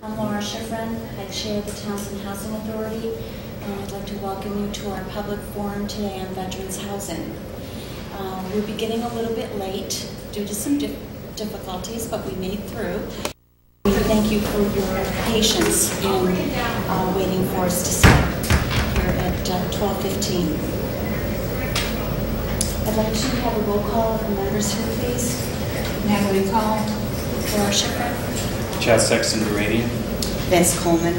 I chair the Townsend Housing Authority, and I'd like to welcome you to our public forum today on veterans housing. We're beginning a little bit late due to some difficulties, but we made through. We thank you for your patience in waiting for us to start here at 12:15. I'd like to have a roll call of the members here, please. Natalie Call. Laura Schifrin. Chad Sexton Duranian. Vince Coleman.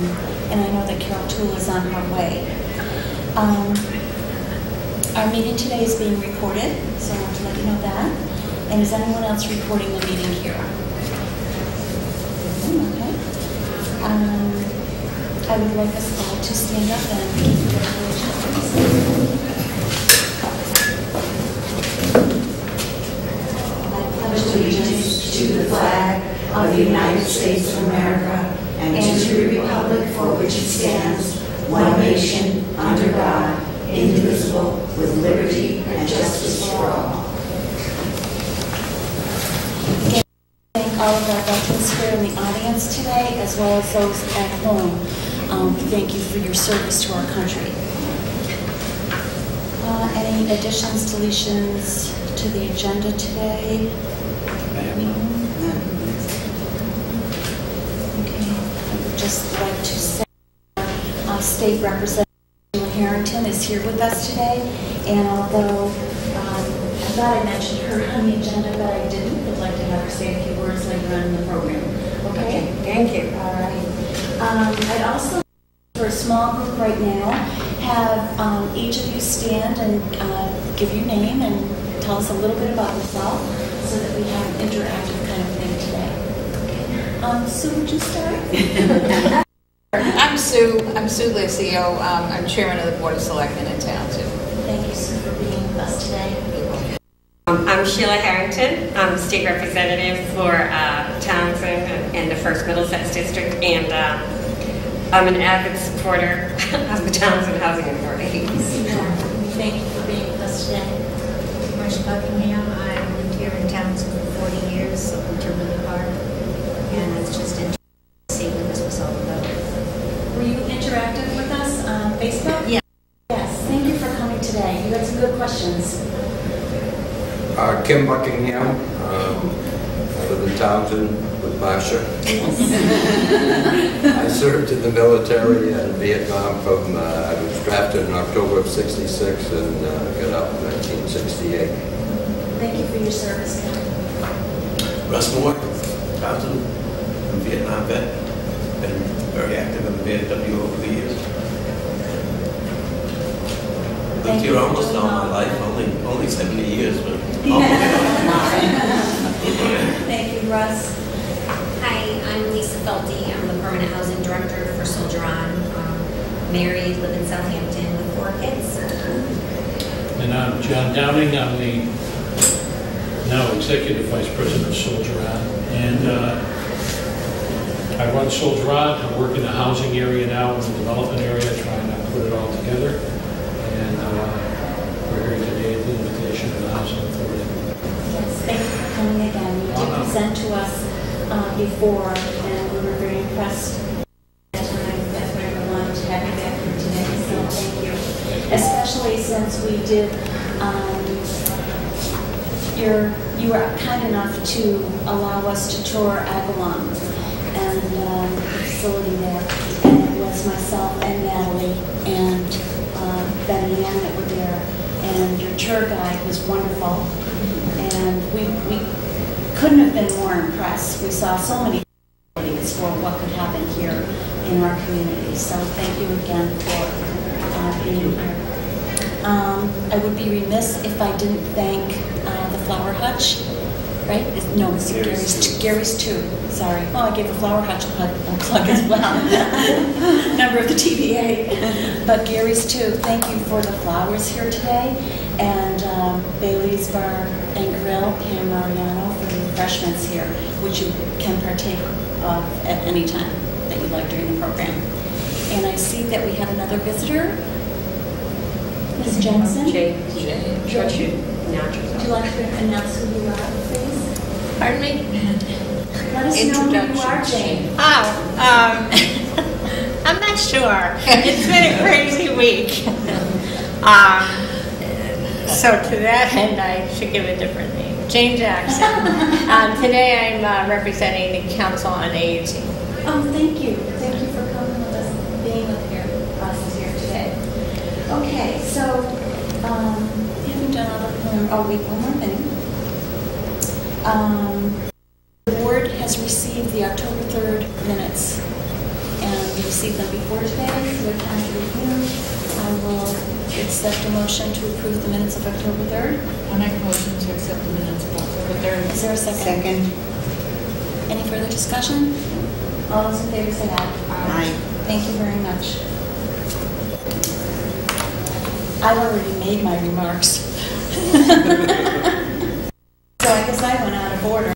And I know that Carol Toole is on her way. Our meeting today is being recorded, so I want to let you know that. And is anyone else recording the meeting here? Okay. I would like us all to stand up and give the declaration, please. I pledge allegiance to the flag of the United States of America and to the republic for which it stands, one nation, under God, indivisible, with liberty and justice for all. Again, thank all of our veterans here in the audience today, as well as those at home. Thank you for your service to our country. Any additions, deletions to the agenda today? Just like to say State Representative Harrington is here with us today, and although I thought I mentioned her on the agenda, but I didn't, I'd like to have her say a few words later on in the program. Okay? Thank you. All right. I'd also, for a small group right now, have each of you stand and give your name and tell us a little bit about yourself so that we have an interactive kind of thing today. Sue, would you start? I'm Sue Licio. I'm chairman of the Board of Selectmen in Townsend. Thank you, Sue, for being with us today. I'm Sheila Harrington. I'm state representative for Townsend and the 1st Middlesex District, and I'm an avid supporter of the Townsend Housing Authority. Thank you for being with us today. Marcia Buckingham. I lived here in Townsend for 40 years, so I'm really hard. And it's just interesting to see what this was all about. Were you interactive with us on Facebook? Yeah. Yes, thank you for coming today. You had some good questions. Kim Buckingham. I live in Townsend with Marcia. I served in the military in Vietnam from, I was drafted in October of '66 and got out in 1968. Thank you for your service, Kim. Russ Moore, Townsend, I'm a Vietnam vet. Been very active in the VFW over the years. Lived here almost all my life, only 70 years, but Thank you, Russ. Hi, I'm Lisa Felty. I'm the permanent housing director for Soldier On. Married, live in Southampton with 4 kids. And I'm John Downing. I'm the now executive vice president of Soldier On. And I run Soldier On. I work in the housing area now, in the development area, trying to put it all together. And we're here today at the invitation of the Housing Authority. Yes, thank you for coming again. You did present to us before, and we were very impressed at the time that we wanted to have you back here today. So thank you. Especially since we did, you were kind enough to allow us to tour Avalon and the facility there. And it was myself and Natalie and Betty Ann that were there. And your tour guide was wonderful. And we couldn't have been more impressed. We saw so many possibilities for what could happen here in our community. So thank you again for being here. I would be remiss if I didn't thank the Flower Hutch, right? No, it's Gary's too. Sorry. Oh, I gave the Flower Hutch a plug as well. Member of the TVA. But Gary's too. Thank you for the flowers here today. And Bailey's Bar and Grill, Pam Mariano, for the refreshments here, which you can partake of at any time that you'd like during the program. And I see that we have another visitor. Ms. Jensen? Jane. Would you like to announce who you are, please? Pardon me? Let us know who you are, Jane. Ah, I'm not sure. It's been a crazy week. So to that end, I should give a different name. Jane Jackson. Today I'm representing the Council on Aging. Oh, thank you. Thank you for coming with us, being with us here today. Okay, so we haven't done all the one more thing. The board has received the October 3rd minutes, and we received them before today, so we're time to review. I will accept a motion to approve the minutes of October 3rd. I make a motion to accept the minutes of October 3rd. Is there a second? Any further discussion? All those in favor say aye. Aye. Thank you very much. I've already made my remarks. So I guess I went out of order.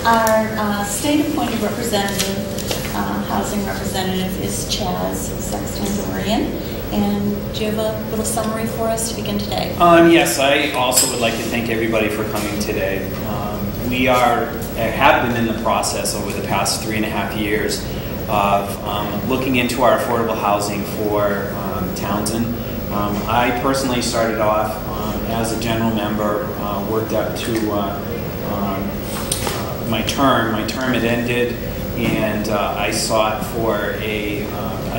Our state-appointed representative, housing representative, is Chaz Sexton. And do you have a little summary for us to begin today? Yes, I also would like to thank everybody for coming today. We have been in the process over the past 3.5 years of looking into our affordable housing for Townsend. I personally started off as a general member, worked up to my term. My term had ended, and I sought for a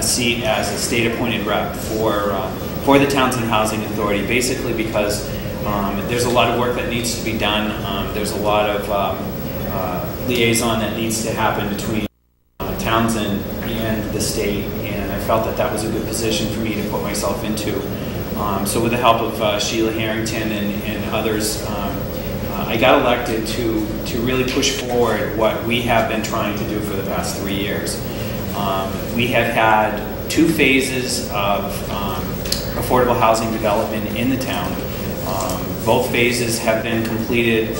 seat as a state-appointed rep for the Townsend Housing Authority, basically because there's a lot of work that needs to be done. There's a lot of liaison that needs to happen between Townsend and the state, and I felt that that was a good position for me to put myself into. So with the help of Sheila Harrington and others, I got elected to really push forward what we have been trying to do for the past 3 years. We have had 2 phases of affordable housing development in the town. Both phases have been completed.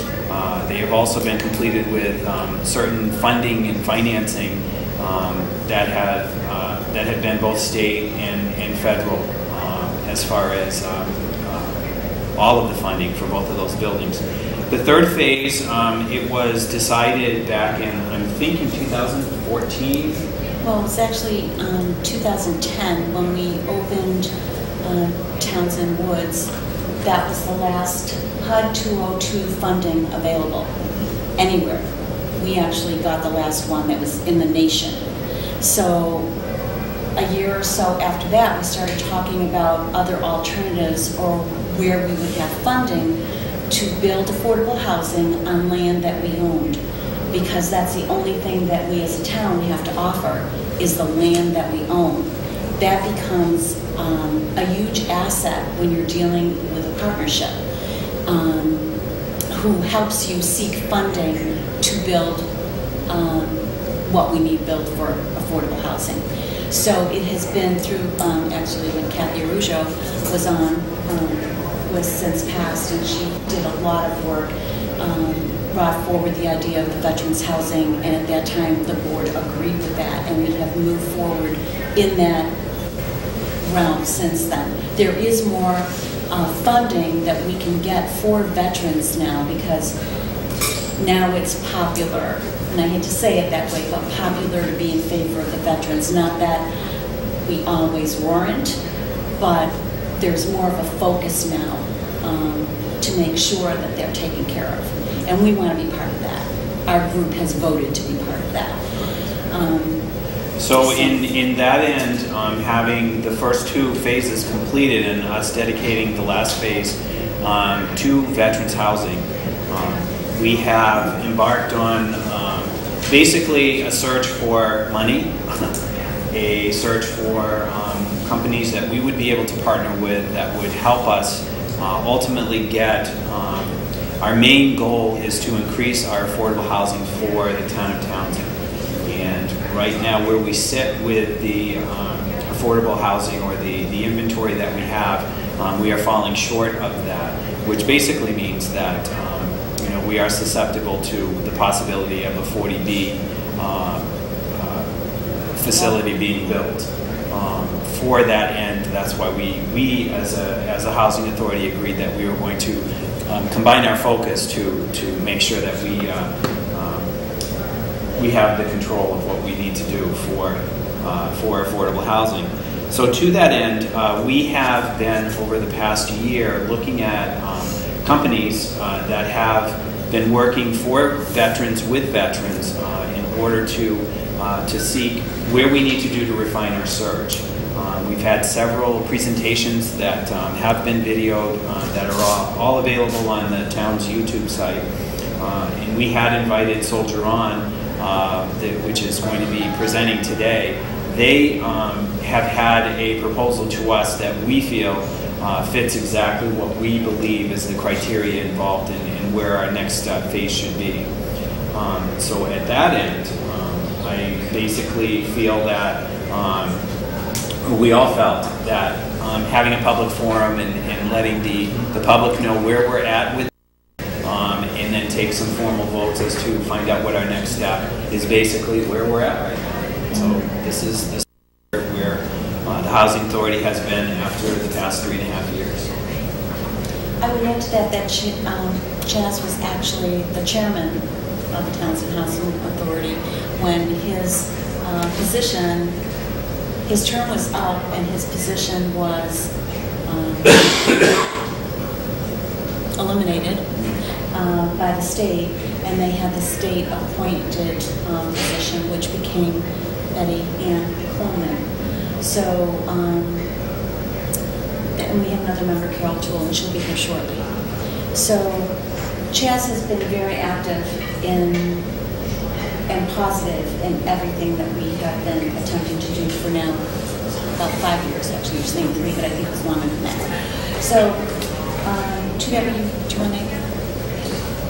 They have also been completed with certain funding and financing that have been both state and federal, as far as all of the funding for both of those buildings. The 3rd phase, it was decided back in, I'm thinking 2014. Well, it's actually 2010 when we opened Townsend Woods. That was the last HUD 202 funding available anywhere. We actually got the last one that was in the nation. So a year or so after that, we started talking about other alternatives or where we would have funding to build affordable housing on land that we owned, because that's the only thing that we as a town have to offer is the land that we own. That becomes a huge asset when you're dealing with a partnership who helps you seek funding to build what we need built for affordable housing. So it has been through, actually when Kathy Arujo was on, was since passed, and she did a lot of work, brought forward the idea of the veterans housing, and at that time the board agreed with that, and we have moved forward in that realm since then. There is more funding that we can get for veterans now, because now it's popular, and I hate to say it that way, but popular to be in favor of the veterans. Not that we always weren't, but there's more of a focus now to make sure that they're taken care of. And we want to be part of that. Our group has voted to be part of that. So in that end, having the first 2 phases completed and us dedicating the last phase to veterans housing, we have embarked on basically a search for money, a search for companies that we would be able to partner with that would help us ultimately get, our main goal is to increase our affordable housing for the town of Townsend. And right now where we sit with the affordable housing or the inventory that we have, we are falling short of that, which basically means that we are susceptible to the possibility of a 40B facility being built. For that end, that's why we as a housing authority agreed that we were going to we have the control of what we need to do for affordable housing. So to that end, we have been, over the past year, looking at companies that have been working for veterans with veterans in order to seek where we need to do to refine our search. We've had several presentations that have been videoed that are all available on the town's YouTube site. And we had invited Soldier On, which is going to be presenting today. They have had a proposal to us that we feel fits exactly what we believe is the criteria involved in where our next phase should be. So at that end, I basically feel that we all felt that having a public forum and letting the public know where we're at with and then take some formal votes as to find out what our next step is basically where we're at right now. So this is where the Housing Authority has been after the past 3.5 years. I would add to that Chaz was actually the chairman of the Townsend Housing Authority when his term was up and his position was eliminated by the state, and they had the state-appointed position, which became Betty Ann Coleman. So, and we have another member, Carol Toole, and she'll be here shortly. So, Chaz has been very active and positive in everything that we have been attempting to do for now about 5 years, actually. You're saying 3, but I think it was longer than that. So, do you want to?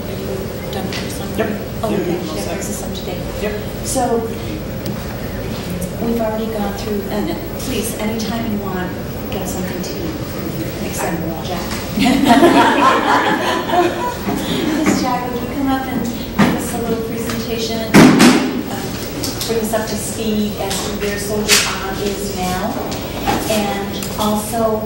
Are you done with something? Yep. Oh, okay. That brings us up to date. Yep. So, we've already gone through, and please, anytime you want, get something to eat. Except Jack. Miss Jack, would you come up and give us a little presentation, bring us up to speed as to where Soldier On is now, and also,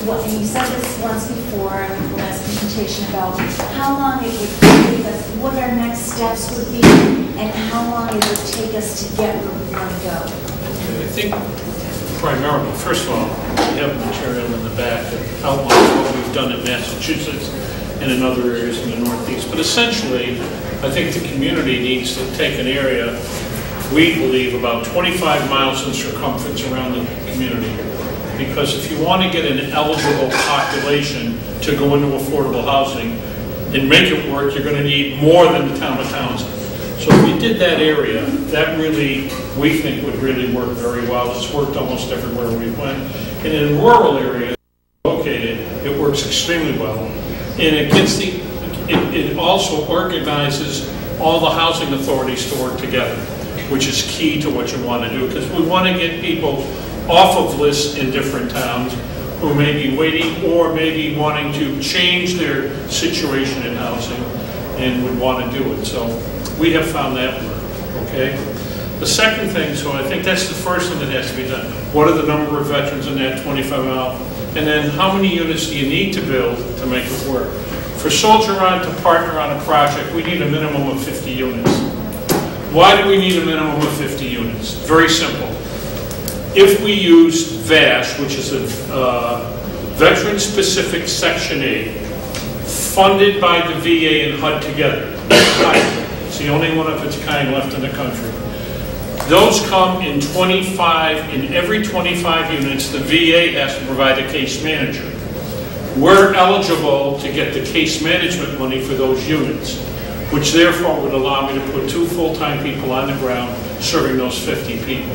and you said this once before in the last presentation about how long it would take us, what our next steps would be, and how long it would take us to get where we want to go. I think primarily, first of all, we have material in the back that outlines what we've done in Massachusetts and in other areas in the Northeast. But essentially, I think the community needs to take an area, we believe, about 25 miles in circumference around the community. Because if you want to get an eligible population to go into affordable housing and make it work, you're going to need more than the town of Townsend. So if we did that area, that really, we think, would really work very well. It's worked almost everywhere we went. And in rural areas located, it works extremely well. And it gets it also organizes all the housing authorities to work together, which is key to what you want to do, because we want to get people off of lists in different towns who may be waiting or maybe wanting to change their situation in housing and would want to do it. So we have found that work, okay? The second thing, so I think that's the first thing that has to be done. What are the number of veterans in that 25 mile? And then how many units do you need to build to make it work? For Soldier On to partner on a project, we need a minimum of 50 units. Why do we need a minimum of 50 units? Very simple. If we use VASH, which is a veteran-specific Section 8, funded by the VA and HUD together, it's the only one of its kind left in the country. Those come in 25, in every 25 units, the VA has to provide a case manager. We're eligible to get the case management money for those units, which therefore would allow me to put 2 full-time people on the ground serving those 50 people.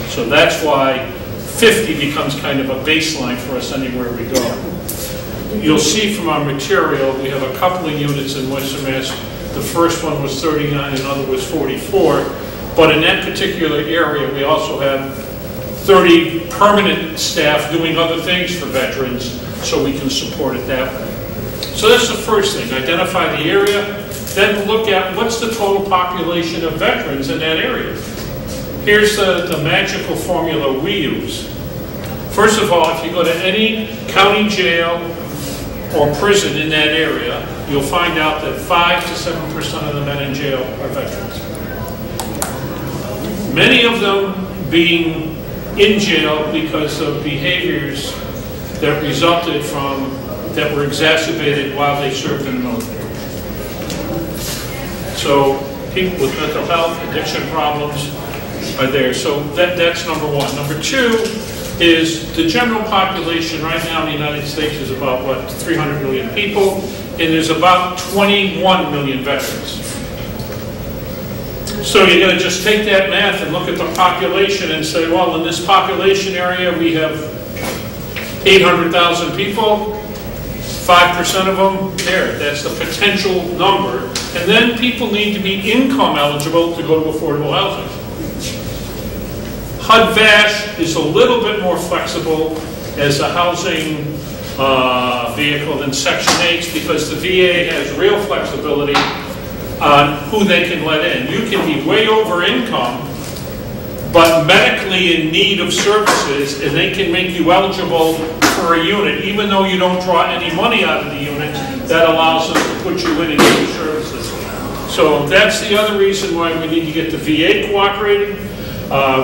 So that's why 50 becomes kind of a baseline for us anywhere we go. You'll see from our material, we have a couple of units in Western Mass. The first one was 39, another was 44. But in that particular area, we also have 30 permanent staff doing other things for veterans, so we can support it that way. So that's the first thing, identify the area, then look at what's the total population of veterans in that area. Here's the magical formula we use. First of all, if you go to any county jail or prison in that area, you'll find out that 5 to 7% of the men in jail are veterans. Many of them being in jail because of behaviors that resulted from, that were exacerbated while they served in the military. So people with mental health, addiction problems are there. So that's number one. Number two is the general population right now in the United States is about, what, 300 million people, and there's about 21 million veterans. So you're going to just take that math and look at the population and say, well, in this population area we have 800,000 people, 5% of them, there, that's the potential number. And then people need to be income eligible to go to affordable housing. HUD-VASH is a little bit more flexible as a housing vehicle than Section 8 because the VA has real flexibility on who they can let in. You can be way over income, but medically in need of services, and they can make you eligible for a unit, even though you don't draw any money out of the unit. That allows us to put you in and give you services. So that's the other reason why we need to get the VA cooperating.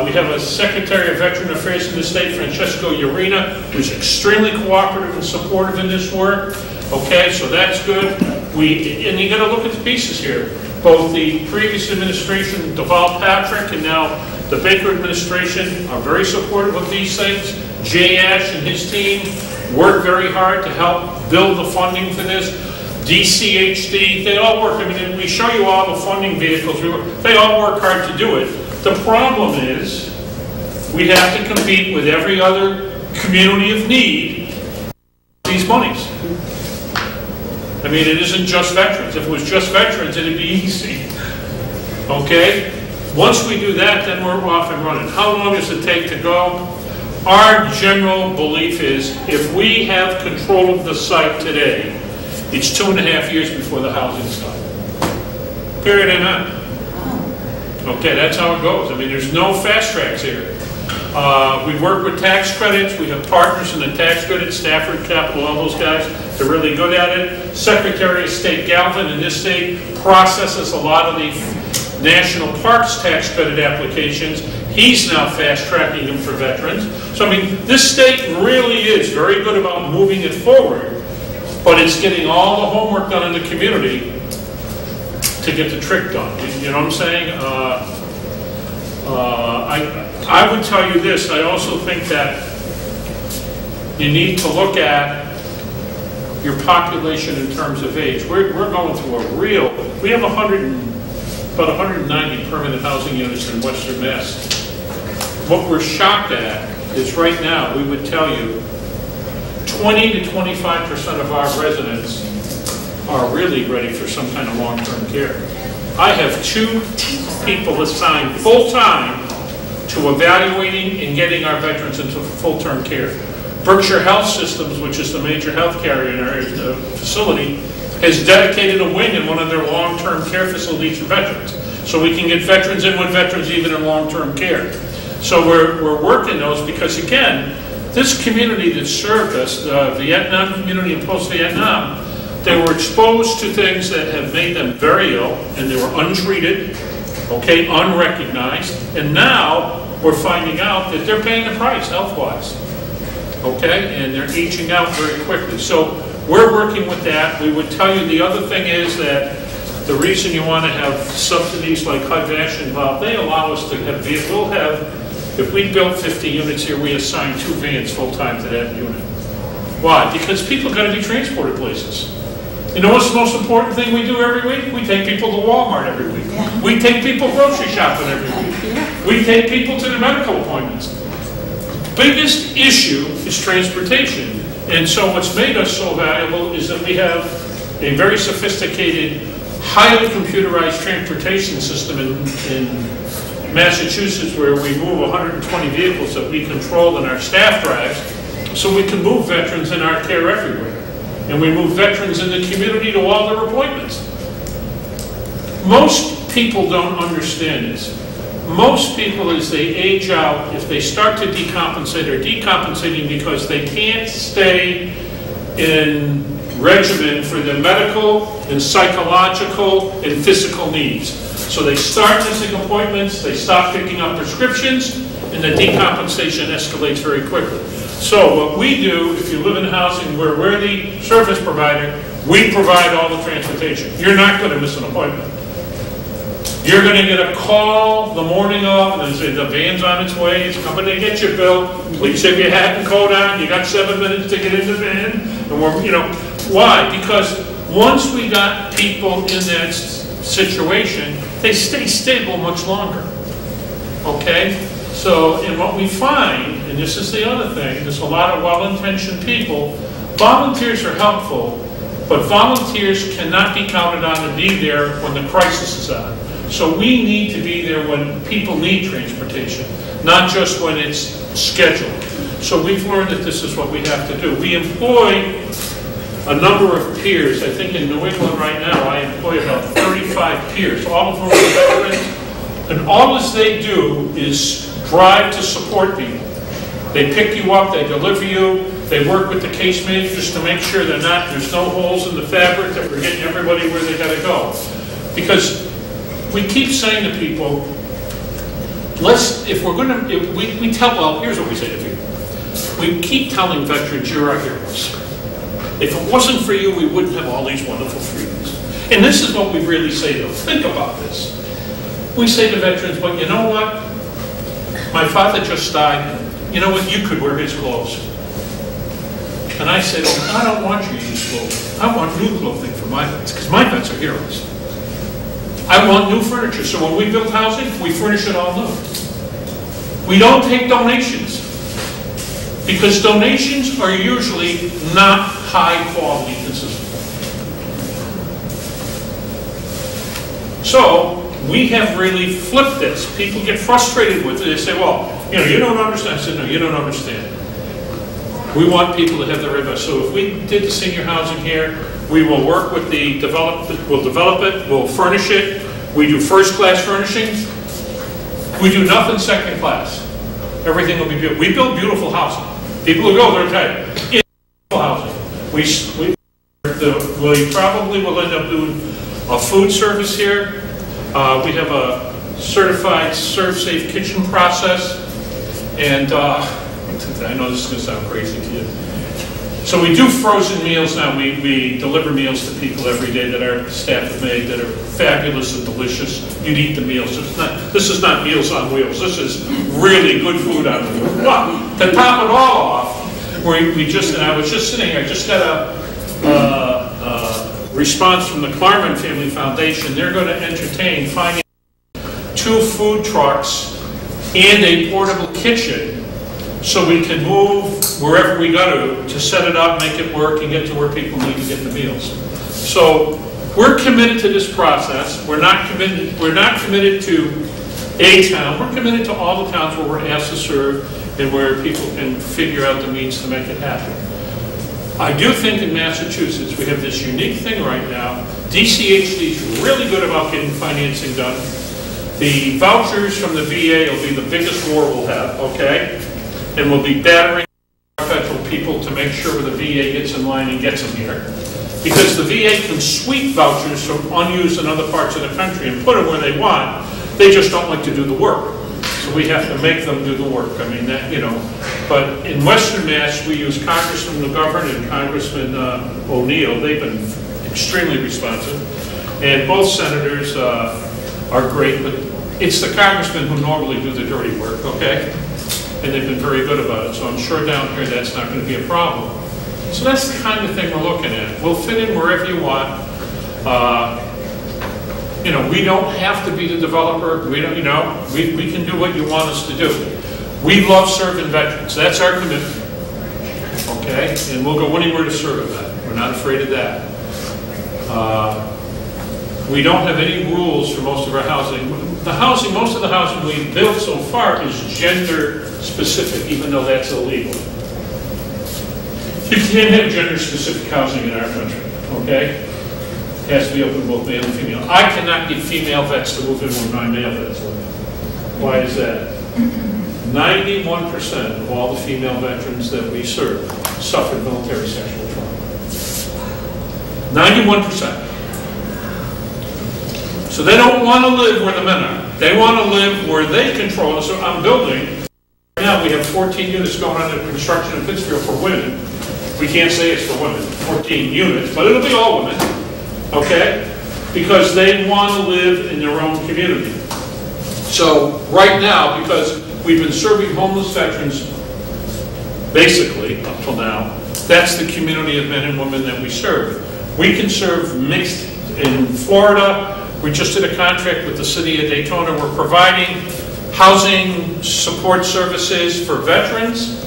We have a Secretary of Veteran Affairs in the state, Francesco Urena, who's extremely cooperative and supportive in this work. Okay, so that's good. And you got to look at the pieces here. Both the previous administration, Deval Patrick, and now the Baker administration are very supportive of these things. Jay Ash and his team work very hard to help build the funding for this. DCHD, they all work. I mean, we show you all the funding vehicles. They all work hard to do it. The problem is we have to compete with every other community of need these monies. I mean, it isn't just veterans. If it was just veterans, it'd be easy. Okay? Once we do that, then we're off and running. How long does it take to go? Our general belief is if we have control of the site today, it's 2.5 years before the housing's done. Period, amen. Okay, that's how it goes. I mean, there's no fast tracks here. We work with tax credits. We have partners in the tax credits, Stafford, Capital, all those guys. They're really good at it. Secretary of State Galvin in this state processes a lot of the National Parks tax credit applications. He's now fast-tracking them for veterans. So, I mean, this state really is very good about moving it forward, but it's getting all the homework done in the community to get the trick done. You know what I'm saying? I would tell you this. I also think that you need to look at your population in terms of age. We're going through a real, we have about 190 permanent housing units in Western Mass. What we're shocked at is right now, we would tell you, 20 to 25% of our residents are really ready for some kind of long-term care. I have 2 people assigned full-time to evaluating and getting our veterans into full-term care. Berkshire Health Systems, which is the major health carrier in our facility, has dedicated a wing in one of their long-term care facilities for veterans. So we can get veterans in with veterans even in long-term care. So we're working those because, again, this community that served us, the Vietnam community and post-Vietnam, they were exposed to things that have made them very ill, and they were untreated, okay, unrecognized, and now we're finding out that they're paying the price health-wise, okay, and they're aging out very quickly. So we're working with that. We would tell you the other thing is that the reason you want to have subsidies like HUD-VASH involved, they allow us to have, we'll have, if we build 50 units here, we assign 2 vans full-time to that unit. Why? Because people got to be transported places. You know what's the most important thing we do every week? We take people to Walmart every week. Yeah. We take people grocery shopping every week. Yeah. We take people to their medical appointments. Biggest issue is transportation. And so what's made us so valuable is that we have a very sophisticated, highly computerized transportation system in Massachusetts where we move 120 vehicles that we control and our staff drives, so we can move veterans in our care everywhere. And we move veterans in the community to all their appointments. Most people don't understand this. Most people, as they age out, if they start to decompensate, are decompensating because they can't stay in regimen for their medical and psychological and physical needs. So they start missing appointments, they stop picking up prescriptions, and the decompensation escalates very quickly. So what we do, if you live in housing where we're the service provider, we provide all the transportation. You're not going to miss an appointment. You're going to get a call the morning of, and they say the van's on its way, it's coming to get you, Bill. Please have your hat and coat on, you got 7 minutes to get in the van. And we're, you know, why? Because once we got people in that situation, they stay stable much longer. Okay? So, and what we find, and this is the other thing, there's a lot of well-intentioned people, volunteers are helpful, but volunteers cannot be counted on to be there when the crisis is on. So we need to be there when people need transportation, not just when it's scheduled. So we've learned that this is what we have to do. We employ a number of peers. I think in New England right now, I employ about 35 peers, all of whom are veterans. And all as they do is drive to support people. They pick you up, they deliver you, they work with the case managers to make sure there's no holes in the fabric, that we're getting everybody where they gotta go. Because we keep saying to people, here's what we say to people. We keep telling veterans, you're our heroes. If it wasn't for you, we wouldn't have all these wonderful freedoms. And this is what we really say to them. Think about this. We say to veterans, but you know what? My father just died. You know what? You could wear his clothes. And I said, oh, I don't want you to use clothes. I want new clothing for my vets, because my vets are heroes. I want new furniture. So when we build housing, we furnish it all new. We don't take donations, because donations are usually not high quality consistent. So we have really flipped this. People get frustrated with it. They say, well, you don't understand. I said, no, you don't understand. We want people to have the right best. So if we did the senior housing here, we will work with we'll develop it, we'll furnish it. We do first class furnishings. We do nothing second class. Everything will be beautiful. We build beautiful housing. People will go, they're tired. It's beautiful housing. We probably will end up doing a food service here. We have a certified serve-safe kitchen process, and I know this is going to sound crazy to you. So we do frozen meals now. We deliver meals to people every day that our staff have made that are fabulous and delicious. You'd eat the meals. This is not Meals on Wheels. This is really good food on wheels. But to top it all off, and I was just sitting here, I just got a response from the Klarman Family Foundation. They're going to entertain finding 2 food trucks and a portable kitchen so we can move wherever we go to set it up, make it work, and get to where people need to get the meals. So we're committed to this process. We're not committed to a town. We're committed to all the towns where we're asked to serve and where people can figure out the means to make it happen. I do think in Massachusetts we have this unique thing right now. DCHD is really good about getting financing done. The vouchers from the VA will be the biggest war we'll have, okay? And we'll be battering federal people to make sure the VA gets in line and gets them here. Because the VA can sweep vouchers from unused in other parts of the country and put them where they want. They just don't like to do the work. So we have to make them do the work. I mean, that, But in Western Mass, we use Congressman McGovern and Congressman O'Neill. They've been extremely responsive. And both senators are great, but it's the congressmen who normally do the dirty work, okay? And they've been very good about it. So I'm sure down here that's not going to be a problem. So that's the kind of thing we're looking at. We'll fit in wherever you want. We don't have to be the developer. We don't, we can do what you want us to do. We love serving veterans. That's our commitment. Okay? And we'll go anywhere to serve them. We're not afraid of that. We don't have any rules for most of our housing. Most of the housing we've built so far is gender specific, even though that's illegal. You can't have gender specific housing in our country, okay? It has to be open to both male and female. I cannot get female vets to move in where my male vets live. Why is that? 91% of all the female veterans that we serve suffered military sexual trauma. 91%. So they don't want to live where the men are. They want to live where they control. So I'm building. Right now we have 14 units going under construction in Pittsfield for women. We can't say it's for women, 14 units, but it'll be all women, okay? Because they want to live in their own community. So right now, because we've been serving homeless veterans, basically, up till now, that's the community of men and women that we serve. We can serve mixed in Florida. We just did a contract with the city of Daytona. We're providing housing support services for veterans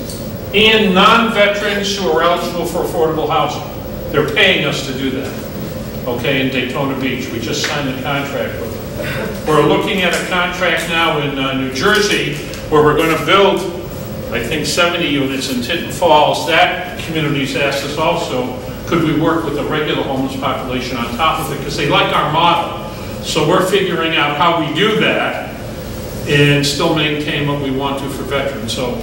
and non-veterans who are eligible for affordable housing. They're paying us to do that, okay, in Daytona Beach. We just signed a contract with them. We're looking at a contract now in New Jersey where we're going to build, I think, 70 units in Tinton Falls. That community's asked us also, could we work with the regular homeless population on top of it, because they like our model. So we're figuring out how we do that and still maintain what we want to for veterans. So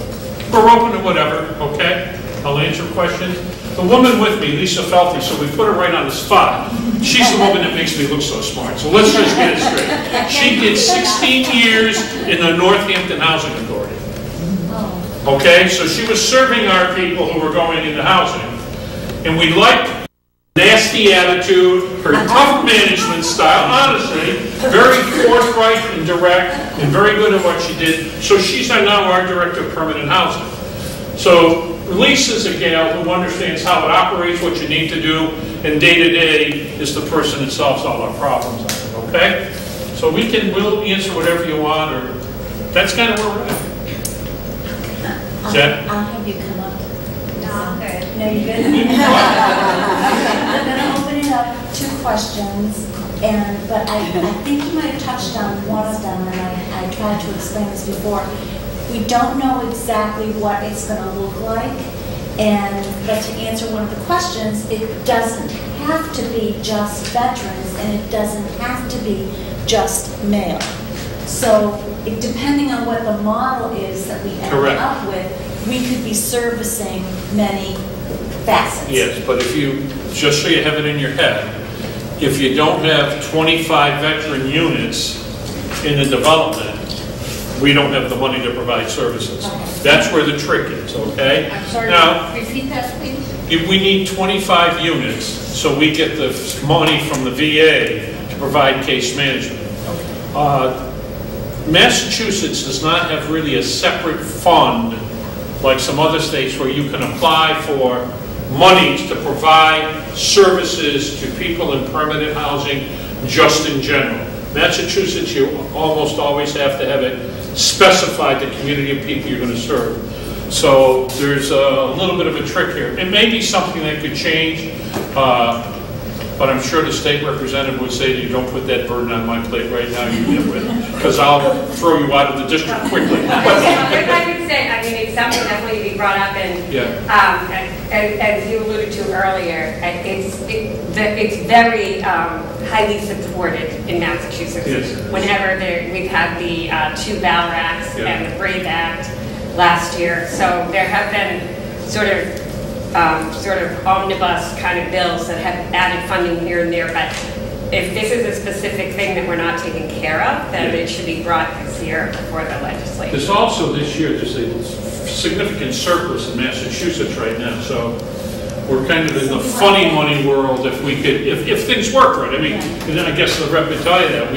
we're open to whatever, okay? I'll answer questions. The woman with me, Lisa Felty, so we put her right on the spot. She's the woman that makes me look so smart. So let's just get it straight. She did 16 years in the Northampton Housing Authority. Okay, so she was serving our people who were going into housing. And we liked her nasty attitude, her tough management style, honestly, very forthright and direct, and very good at what she did. So she's now our director of permanent housing. So Lisa's a gal who understands how it operates, what you need to do, and day to day is the person that solves all our problems. Okay? So we'll answer whatever you want, or that's kind of where we're at. I'll have you come up. No, I'm good. No, you're good? I'm going to open it up to questions, but I think you might have touched on one of them, and I tried to explain this before. We don't know exactly what it's going to look like, but to answer one of the questions, it doesn't have to be just veterans, and it doesn't have to be just male. So depending on what the model is that we end up with, we could be servicing many facets. Yes, but if you, just so you have it in your head, if you don't have 25 veteran units in the development, we don't have the money to provide services. Okay. That's where the trick is, okay? I'm sorry, now, repeat that, please. If we need 25 units, so we get the money from the VA to provide case management. Okay. Massachusetts does not have really a separate fund like some other states where you can apply for monies to provide services to people in permanent housing just in general. Massachusetts, you almost always have to have it specified the community of people you're going to serve. So there's a little bit of a trick here. It may be something that could change, but I'm sure the state representative would say to you, don't put that burden on my plate right now, you live with it, because I'll throw you out of the district quickly. If I could say, I mean, it's something definitely to be brought up, and as you alluded to earlier, it's very highly supported in Massachusetts. Yes. Whenever we've had the 2 Val Acts and the Brave Act last year, so there have been sort of omnibus kind of bills that have added funding here and there, but if this is a specific thing that we're not taking care of, then it should be brought this year before the legislature. There's also this year, there's a significant surplus in Massachusetts right now, so we're kind of in the funny money world if we could, if things work right. I mean, I guess the rep would tell you that.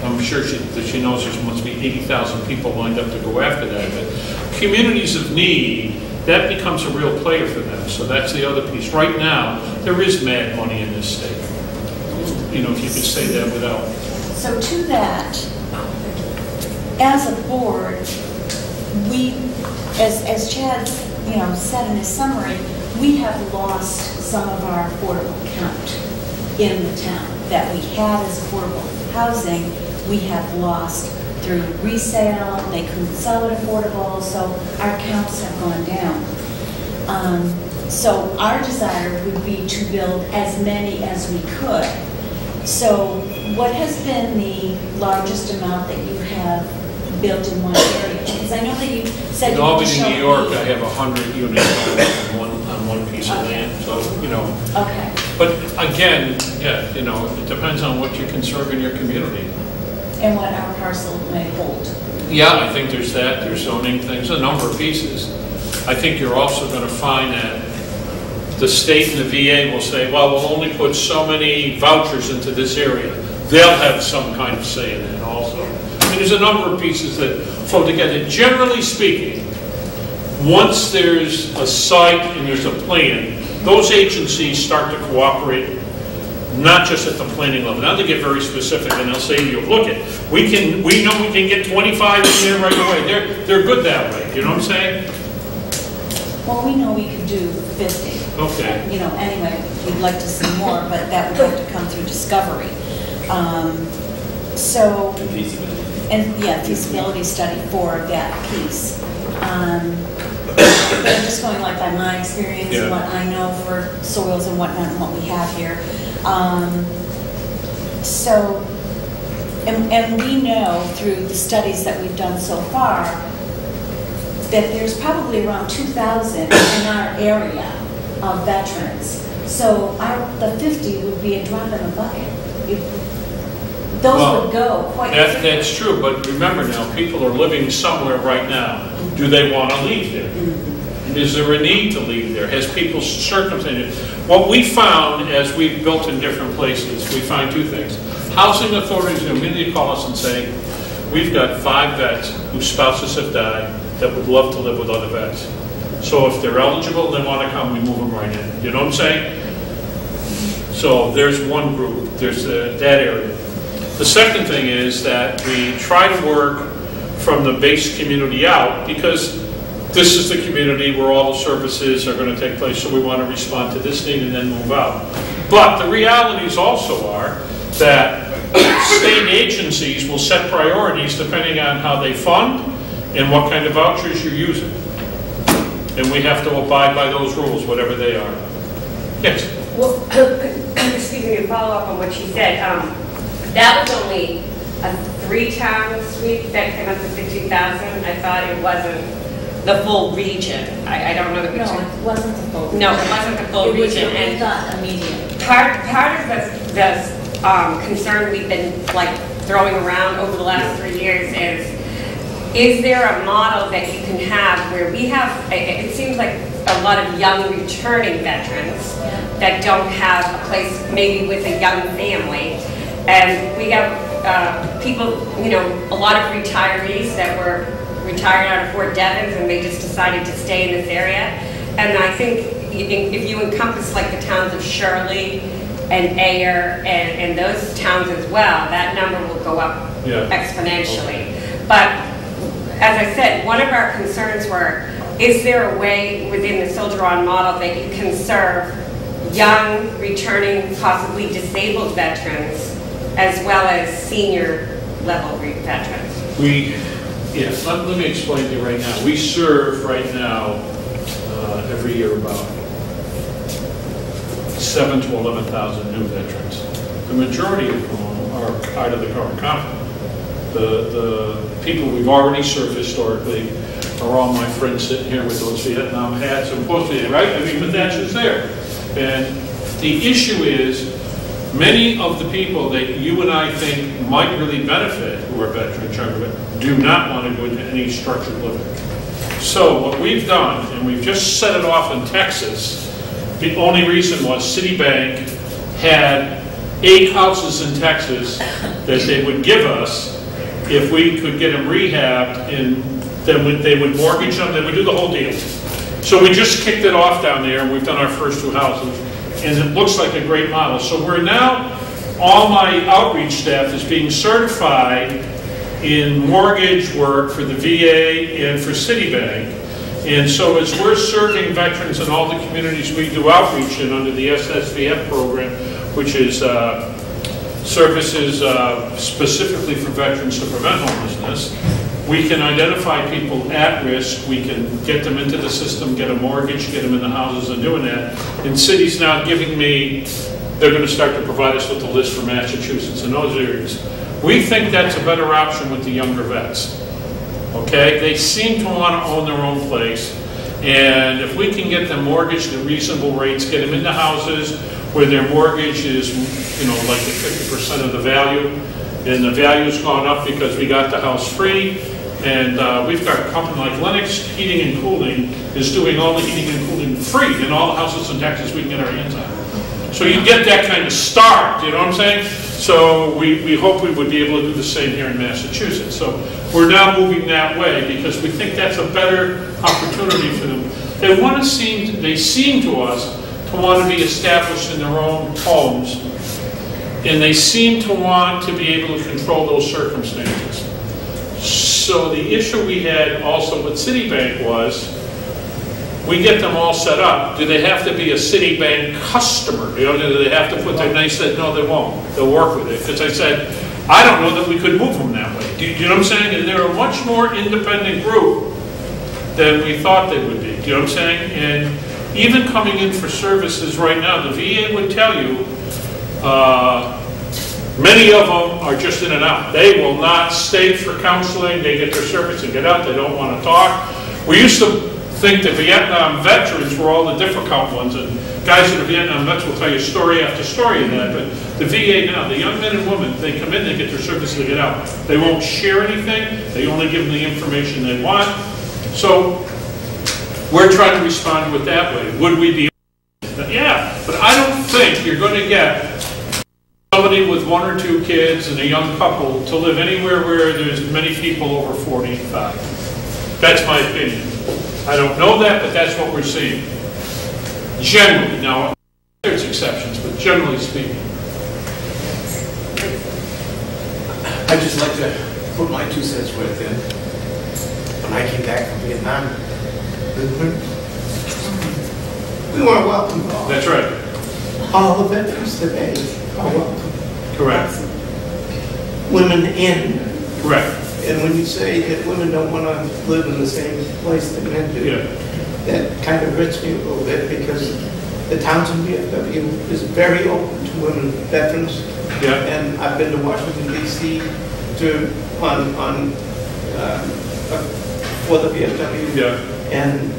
I'm sure she knows there must be 80,000 people lined up to go after that, but communities of need, that becomes a real player for them. So that's the other piece. Right now, there is mad money in this state. You know, if you could say that without. So to that, as a board, we, as Chad, said in his summary, we have lost some of our affordable count in the town that we had as affordable housing. We have lost through resale, they couldn't sell it affordable, so our counts have gone down. So our desire would be to build as many as we could. So what has been the largest amount that you have built in one area? Because I know that you said in Albany, New York, I have 100 units on one piece of land, so, Okay. But again, yeah, you know, it depends on what you can serve in your community. And what our parcel may hold. Yeah, I think there's that, there's zoning things, a number of pieces. I think you're also going to find that the state and the VA will say, well, we'll only put so many vouchers into this area. They'll have some kind of say in it also. I mean, there's a number of pieces that flow together. Generally speaking, once there's a site and there's a plan, those agencies start to cooperate, not just at the planning level. Now they get very specific and they'll say to you, look, we know we can get 25 in there right away. They're good that way, you know what I'm saying? Well, we know we could do 50. Okay. You know, anyway, we'd like to see more, but that would have to come through discovery. So, and yeah, feasibility study for that piece. But I'm just going like by my experience and what I know for soils and whatnot and what we have here. So, and we know through the studies that we've done so far that there's probably around 2,000 in our area of veterans. So the 50 would be a drop in the bucket. Those would go quite quickly. That's true, but remember now, people are living somewhere right now. Do they want to leave there? Is there a need to leave there? Has people's circumstances? What we found as we've built in different places, we find two things. Housing authorities immediately call us and say, we've got 5 vets whose spouses have died that would love to live with other vets. So if they're eligible, they want to come, we move them right in. You know what I'm saying? So there's one group, there's that area. The second thing is that we try to work from the base community out because this is the community where all the services are going to take place, so we want to respond to this need and then move out. But the realities also are that state agencies will set priorities depending on how they fund and what kind of vouchers you're using. And we have to abide by those rules, whatever they are. Yes? Well, excuse me, to follow up on what she said, that was only a 3-town sweep that came up to 50,000. I thought it wasn't the full region. I don't know that we No, it wasn't the full region. No, it wasn't the full region. And not immediate. Part of the concern we've been like throwing around over the last 3 years is there a model that you can have where we have, it seems like a lot of young returning veterans that don't have a place maybe with a young family, and we have people, you know, a lot of retirees that were retired out of Fort Devens and they just decided to stay in this area. And I think if you encompass like the towns of Shirley and Ayer and those towns as well, that number will go up exponentially. But as I said, one of our concerns were, is there a way within the Soldier-On model that you can serve young, returning, possibly disabled veterans as well as senior level veterans? Yes, let me explain to you right now. We serve right now every year about 7,000 to 11,000 new veterans. The majority of whom are part of the current conflict. The people we've already served historically are all my friends sitting here with those Vietnam hats and posted, right? I mean, but that's just there. And the issue is, many of the people that you and I think might really benefit who are veterans do not want to go into any structured living. So what we've done, and we've just set it off in Texas, the only reason was Citibank had 8 houses in Texas that they would give us if we could get them rehabbed, and then they would mortgage them, they would do the whole deal. So we just kicked it off down there, and we've done our first 2 houses, and it looks like a great model. So we're now, all my outreach staff is being certified in mortgage work for the VA and for Citibank. And so as we're serving veterans in all the communities we do outreach in under the SSVF program, which is services specifically for veterans to prevent homelessness, we can identify people at risk, we can get them into the system, get a mortgage, get them in the houses and doing that. And cities now giving me, they're going to start to provide us with a list for Massachusetts and those areas. We think that's a better option with the younger vets. Okay, they seem to want to own their own place, and if we can get them mortgaged at reasonable rates, get them into houses where their mortgage is, like 50% of the value, and the value's gone up because we got the house free, and we've got a company like Lennox Heating and Cooling is doing all the heating and cooling free in all the houses in Texas we can get our hands on. So you get that kind of start, you know what I'm saying? So we hope we would be able to do the same here in Massachusetts. So we're now moving that way because we think that's a better opportunity for them. They seem to us to want to be established in their own homes, and they seem to want to be able to control those circumstances. So the issue we had also with Citibank was, we get them all set up. Do they have to be a Citibank customer? Do they have to put their name? Said no, they won't. They'll work with it. Because I said, I don't know that we could move them that way. Do you know what I'm saying? And they're a much more independent group than we thought they would be. Do you know what I'm saying? And even coming in for services right now, the VA would tell you, many of them are just in and out. They will not stay for counseling. They get their service and get out. They don't want to talk. We used to think that Vietnam veterans were all the difficult ones, and guys that are Vietnam vets will tell you story after story of that, but the VA now, the young men and women, they come in, they get their service, they get out. They won't share anything. They only give them the information they want. So we're trying to respond to it that way. Would we be? Yeah, but I don't think you're going to get somebody with 1 or 2 kids and a young couple to live anywhere where there's many people over 45. That's my opinion. I don't know that, but that's what we're seeing. Generally. Now, there's exceptions, but generally speaking. I'd just like to put my 2 cents worth in. When I came back from Vietnam, we weren't welcome at all. That's right. All the veterans today are welcome. Correct. Women in. Correct. And when you say that women don't want to live in the same place that men do, that kind of hurts me a little bit, because the Townsend VFW is very open to women veterans. Yeah. And I've been to Washington, D.C. For the VFW. Yeah. And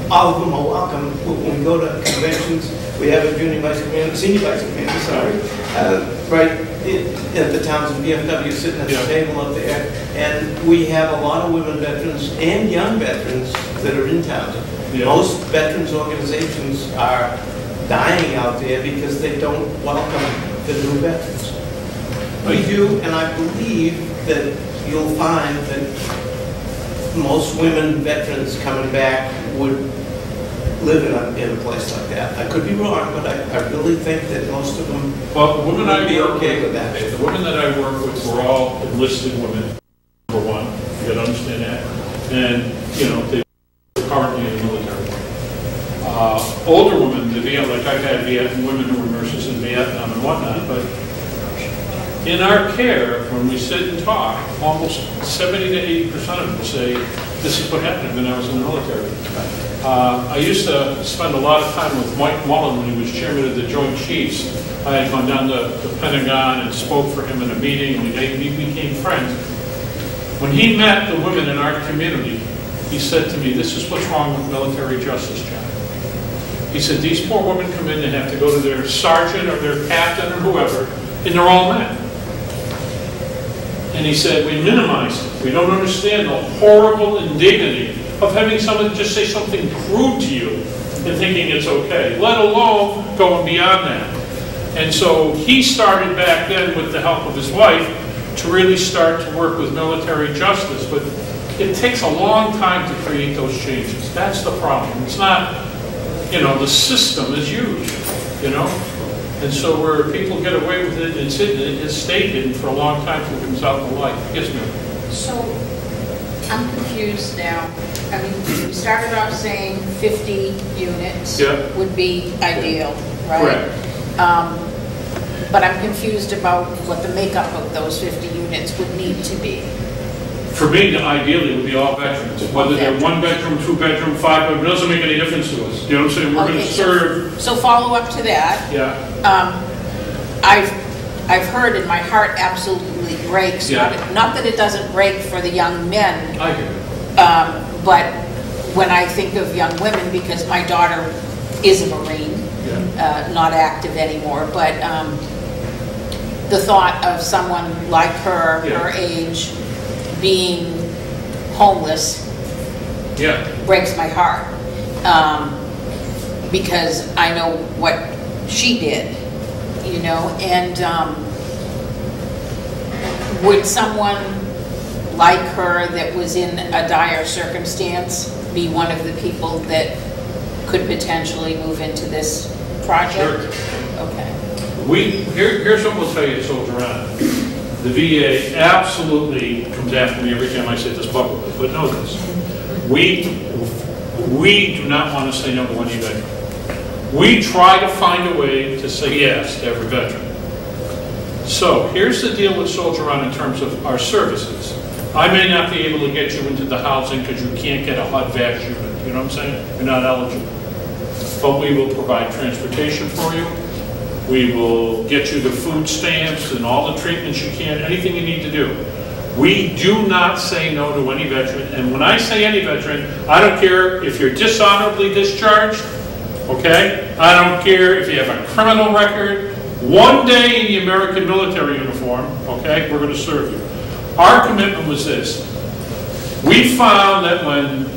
all of them are welcome. When we go to conventions, we have a senior vice commander, right at the Townsend VFW sitting at the table up there. And we have a lot of women veterans and young veterans that are in Townsend. Yeah. Most veterans organizations are dying out there because they don't welcome the new veterans. We do, and I believe that you'll find that most women veterans coming back would live in a place like that. I could be wrong, but I really think that most of them would be okay with that. The women that I work with were all enlisted women, number one. You got to understand that. And, they were currently in the military. Older women, like I've had women who were nurses in Vietnam and whatnot, but in our care, when we sit and talk, almost 70 to 80% of them will say, this is what happened when I was in the military. I used to spend a lot of time with Mike Mullen when he was chairman of the Joint Chiefs. I had gone down to the Pentagon and spoke for him in a meeting, and we became friends. When he met the women in our community, he said to me, this is what's wrong with military justice, John. He said, these poor women come in, they have to go to their sergeant or their captain or whoever, and they're all men. And he said, we minimize it. We don't understand the horrible indignity of having someone just say something crude to you and thinking it's okay, let alone going beyond that. And so he started back then with the help of his wife to really start to work with military justice. But it takes a long time to create those changes. That's the problem. It's not, the system is huge, And so where people get away with it, it has stayed hidden for a long time until it comes out in the light. Yes, ma'am. So I'm confused now. I mean, we started off saying 50 units would be ideal, right? Correct. But I'm confused about what the makeup of those 50 units would need to be. For me, ideally, it would be all veterans. Whether they're 1 bedroom, 2 bedroom, 5 bedroom, it doesn't make any difference to us. You know what I'm saying? We're going to serve. So follow up to that. Yeah. I've heard, and my heart absolutely breaks. Yeah. Not that it doesn't break for the young men. I get it. But when I think of young women, because my daughter is a Marine, not active anymore, but the thought of someone like her, her age, being homeless breaks my heart, because I know what she did, you know, and would someone like her that was in a dire circumstance be one of the people that could potentially move into this project? Sure. Okay. Here's what we'll tell you, Soldier on. The VA absolutely comes after me every time I say this publicly, but know this. We do not want to say no to any veteran. We try to find a way to say yes to every veteran. So here's the deal with Soldier On in terms of our services. I may not be able to get you into the housing because you can't get a HUD VAX unit. You know what I'm saying? You're not eligible. But we will provide transportation for you. We will get you the food stamps and all the treatments you can, anything you need to do. We do not say no to any veteran. And when I say any veteran, I don't care if you're dishonorably discharged, okay? I don't care if you have a criminal record. One day in the American military uniform, okay, we're going to serve you. Our commitment was this. We found that when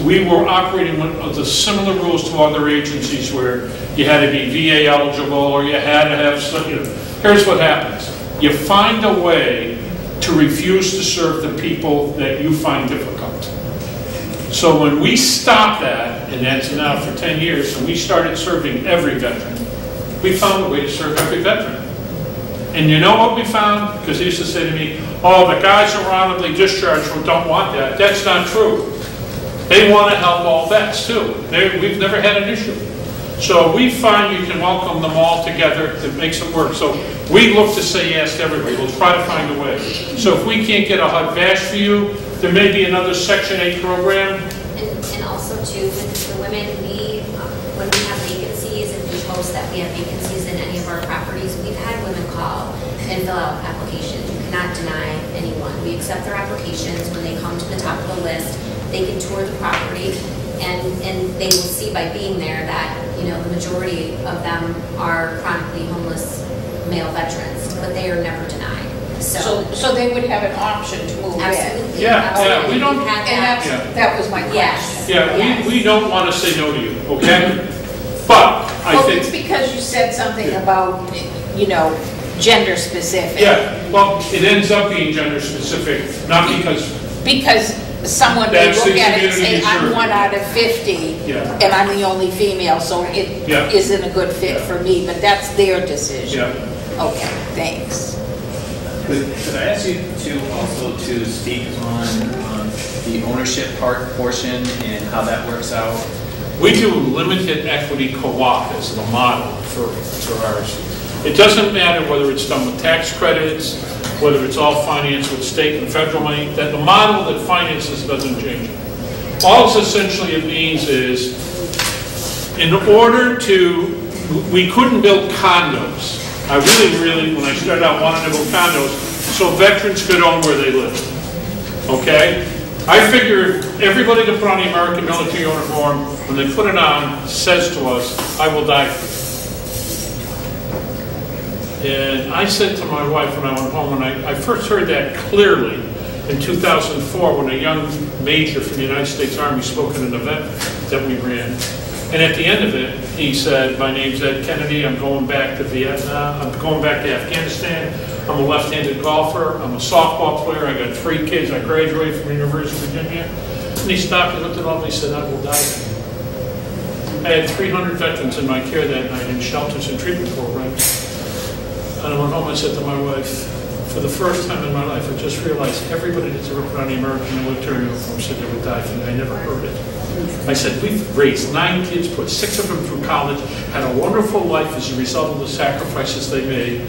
we were operating with the similar rules to other agencies where you had to be VA eligible or you had to have some, you know, here's what happens. You find a way to refuse to serve the people that you find difficult. So when we stopped that, and that's now for 10 years, and we started serving every veteran, we found a way to serve every veteran. And you know what we found? Because they used to say to me, oh, the guys who are honorably discharged don't want that. That's not true. They want to help all vets too. We've never had an issue. So we find you can welcome them all together. It makes it work. So we look to say yes to everybody. We'll try to find a way. So if we can't get a HUD VAX for you, there may be another Section 8 program. And also too, with the women, when we have vacancies and we post that we have vacancies in any of our properties, we've had women call and fill out applications. You cannot deny anyone. We accept their applications. When they come to the top of the list, they can tour the property, and they will see by being there that, you know, the majority of them are chronically homeless male veterans, but they are never denied. So they would have an option to move absolutely. in. Yeah, we don't. That was my question. Yes. Yeah, we don't want to say no to you, okay? But I think it's because you said something about, you know, gender specific. Yeah, well, it ends up being gender specific, not because someone may that's look the at it and say, community I'm 1 out of 50, and I'm the only female, so it isn't a good fit for me, but that's their decision. Okay, thanks. Could I ask you to also to speak on the ownership portion and how that works out? we do limited equity co-op as the model for ours. It doesn't matter whether it's done with tax credits, whether it's all financed with state and federal money, that the model that finances doesn't change. All essentially it means is, in order to, we couldn't build condos. I really, when I started out, wanted to build condos so veterans could own where they live. Okay? I figure everybody that put on the American military uniform, when they put it on, says to us, I will die for you. And I said to my wife when I went home, and I first heard that clearly in 2004 when a young major from the United States Army spoke at an event that we ran. And at the end of it, he said, my name's Ed Kennedy, I'm going back to Vietnam, I'm going back to Afghanistan, I'm a left-handed golfer, I'm a softball player, I got 3 kids, I graduated from the University of Virginia. And he stopped and looked at all of me and said, I will die for you. I had 300 veterans in my care that night in shelters and treatment programs. And I went home and said to my wife, for the first time in my life, I just realized everybody that's ever put on the American military uniform said they would die for me. I never heard it. I said, we've raised 9 kids, put 6 of them through college, had a wonderful life as a result of the sacrifices they made.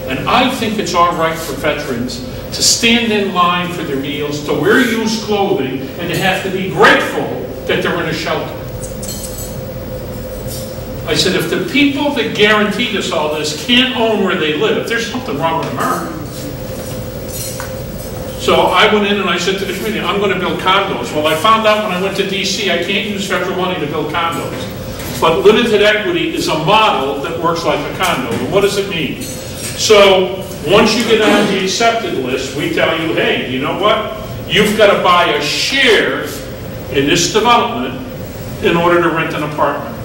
And I think it's all right for veterans to stand in line for their meals, to wear used clothing, and to have to be grateful that they're in a shelter. I said, if the people that guaranteed us all this can't own where they live, there's something wrong with America. So I went in and I said to the community, I'm going to build condos. Well, I found out when I went to D.C. I can't use federal money to build condos. But limited equity is a model that works like a condo. And what does it mean? So once you get on the accepted list, we tell you, hey, you know what? You've got to buy a share in this development in order to rent an apartment.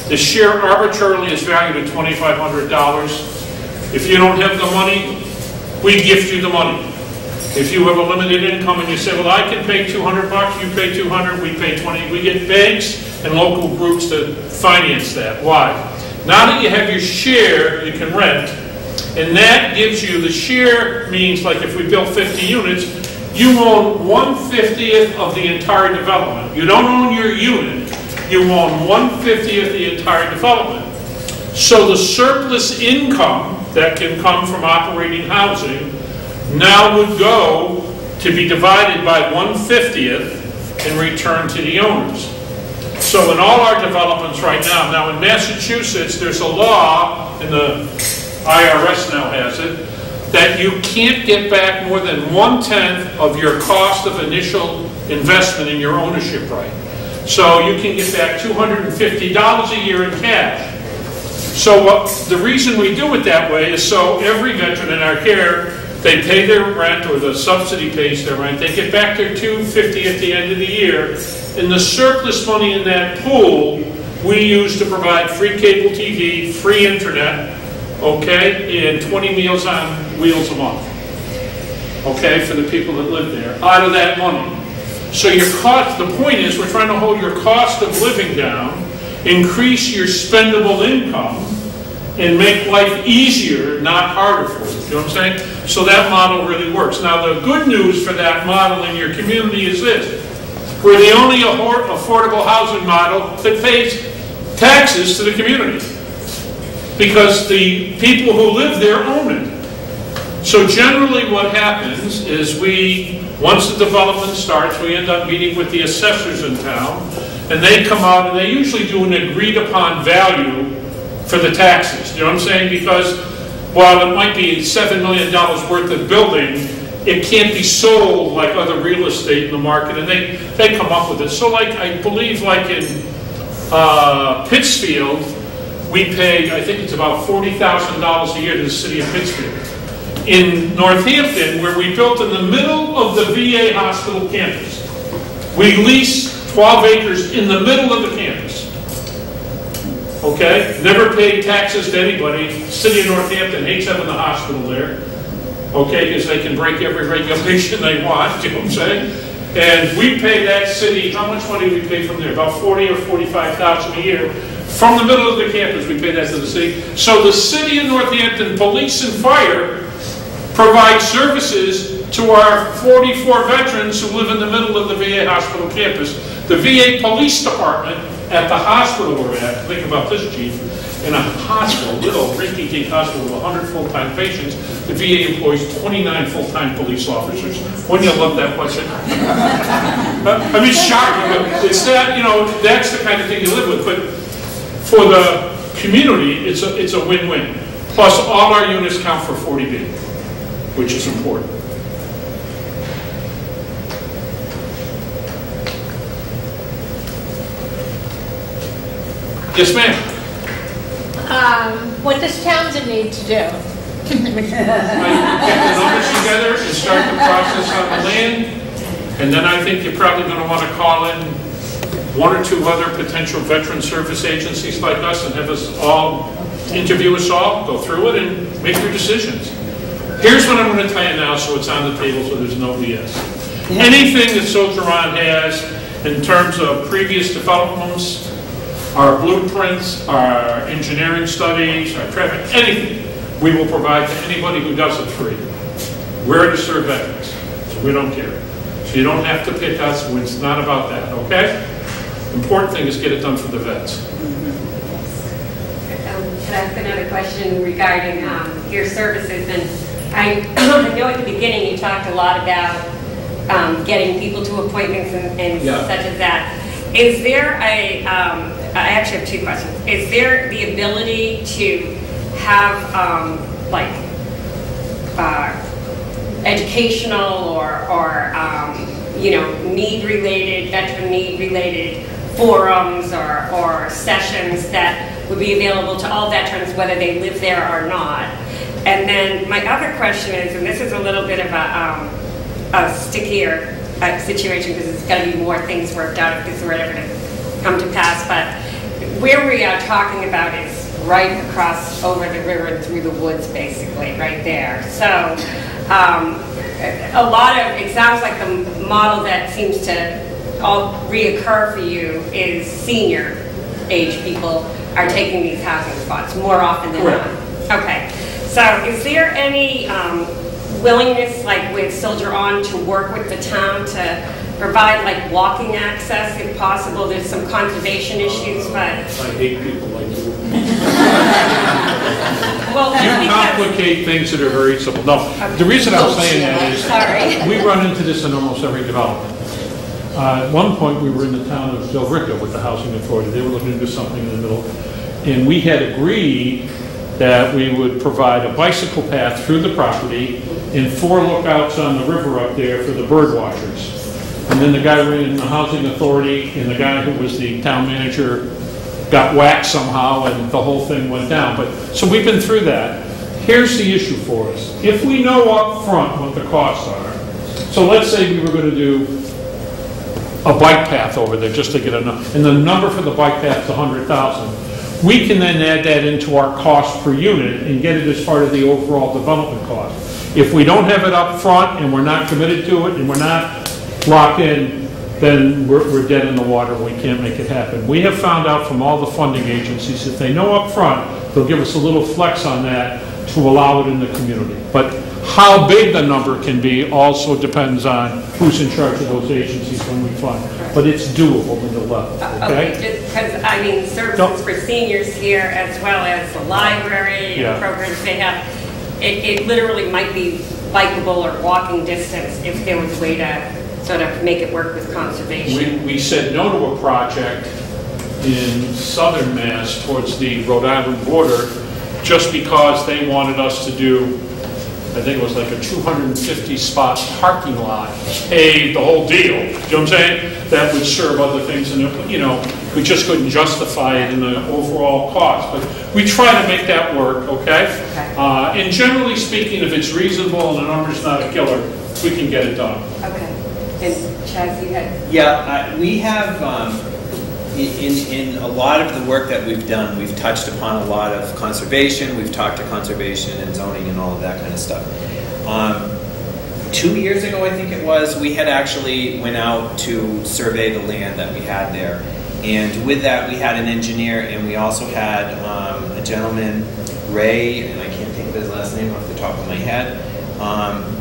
The share arbitrarily is valued at $2,500. If you don't have the money, we gift you the money. If you have a limited income and you say, well, I can pay $200, you pay $200, we pay $20, we get banks and local groups to finance that. Why? Now that you have your share, you can rent, and that gives you, the share means like if we built 50 units, you own 1/50th of the entire development. You don't own your unit, you own 1/50th of the entire development. So the surplus income that can come from operating housing now would go to be divided by 1/50th and returned to the owners. So in all our developments right now in Massachusetts, there's a law, and the IRS now has it, that you can't get back more than 1/10 of your cost of initial investment in your ownership right. So you can get back $250 a year in cash. So the reason we do it that way is so every veteran in our care, they pay their rent, or the subsidy pays their rent, they get back their $250 at the end of the year, and the surplus money in that pool we use to provide free cable TV, free internet, okay, and 20 Meals on Wheels a month, okay, for the people that live there, out of that money. So your cost, the point is, we're trying to hold your cost of living down, increase your spendable income, and make life easier, not harder for you. You know what I'm saying? So that model really works. Now the good news for that model in your community is this. We're the only affordable housing model that pays taxes to the community, because the people who live there own it. So generally what happens is once the development starts, we end up meeting with the assessors in town, and they come out and they usually do an agreed upon value for the taxes. You know what I'm saying? Because while it might be $7 million worth of building, it can't be sold like other real estate in the market, and they come up with it. So like, I believe like in Pittsfield, we pay, I think it's about $40,000 a year to the city of Pittsfield. In Northampton, where we built in the middle of the VA hospital campus, we leased 12 acres in the middle of the campus. Okay? Never paid taxes to anybody. City of Northampton hates having the hospital there. Okay? Because they can break every regulation they want. You know what I'm saying? And we pay that city, how much money do we pay from there? About $40,000 or $45,000 a year. From the middle of the campus, we pay that to the city. So the city of Northampton Police and Fire provide services to our 44 veterans who live in the middle of the VA hospital campus. The VA Police Department at the hospital we're at, think about this, Chief, in a hospital, little rinky-dink hospital with 100 full-time patients, the VA employs 29 full-time police officers. Wouldn't you love that question? I mean, shocking, but it's that, you know, that's the kind of thing you live with. But for the community, it's a win-win. Plus, all our units count for 40B, which is important. Yes, ma'am. What does Townsend need to do? Get the numbers together and start the process on the land, and then I think you're probably going to want to call in one or two other potential veteran service agencies like us and have us all interview us all, go through it, and make your decisions. Here's what I'm going to tell you now, so it's on the table, so there's no BS. Anything that Soldier-On has in terms of previous developments, our blueprints, our engineering studies, our traffic, anything, we will provide to anybody who does it free. We're to serve veterans, so we don't care. So you don't have to pick us, it's not about that, okay? The important thing is get it done for the vets. Could I ask another question regarding your services? And I know at the beginning you talked a lot about getting people to appointments and such as that. Is there a, I actually have two questions. Is there the ability to have educational or you know, need-related, veteran need-related forums or sessions that would be available to all veterans, whether they live there or not. And then my other question is, and this is a little bit of a stickier situation because it's got to be more things worked out if this were ever to come to pass, but where we are talking about is right across over the river and through the woods, basically, right there. So a lot of, it sounds like the model that seems to all reoccur for you is senior age people are taking these housing spots more often than not. Okay, so is there any willingness, like with Soldier On, to work with the town to provide like walking access if possible? There's some conservation issues, but I hate people like you. well, You complicate things that are very simple. No, the reason I'm saying that is we run into this in almost every development. At one point, we were in the town of Del Rico with the Housing Authority. They were looking to do something in the middle, and we had agreed that we would provide a bicycle path through the property and 4 lookouts on the river up there for the bird watchers. And then the guy in the Housing Authority and the guy who was the town manager got whacked somehow and the whole thing went down. But so we've been through that. Here's the issue for us. If we know up front what the costs are, so let's say we were going to do a bike path over there just to get a number, and the number for the bike path is $100,000. We can then add that into our cost per unit and get it as part of the overall development cost. If we don't have it up front and we're not committed to it and we're not locked in, then we're dead in the water and we can't make it happen. We have found out from all the funding agencies, if they know up front, they'll give us a little flex on that to allow it in the community. But how big the number can be also depends on who's in charge of those agencies when we fund. But it's doable in the level, okay? Because, I mean, services for seniors here as well as the library and programs they have, it literally might be bikeable or walking distance if there was a way to sort of make it work with conservation. We said no to a project in southern Mass towards the Rhode Island border just because they wanted us to do, I think it was like a 250 spot parking lot, paved, the whole deal, you know what I'm saying? That would serve other things, and you know, we just couldn't justify it in the overall cost. But we try to make that work, okay? And generally speaking, if it's reasonable and the number's not a killer, we can get it done. Okay. And Chaz, you had? Yeah, we have, in a lot of the work that we've done, we've touched upon a lot of conservation. We've talked to conservation and zoning and all of that kind of stuff. 2 years ago, I think it was, we had actually went out to survey the land that we had there. And with that, we had an engineer, and we also had a gentleman, Ray, and I can't think of his last name off the top of my head,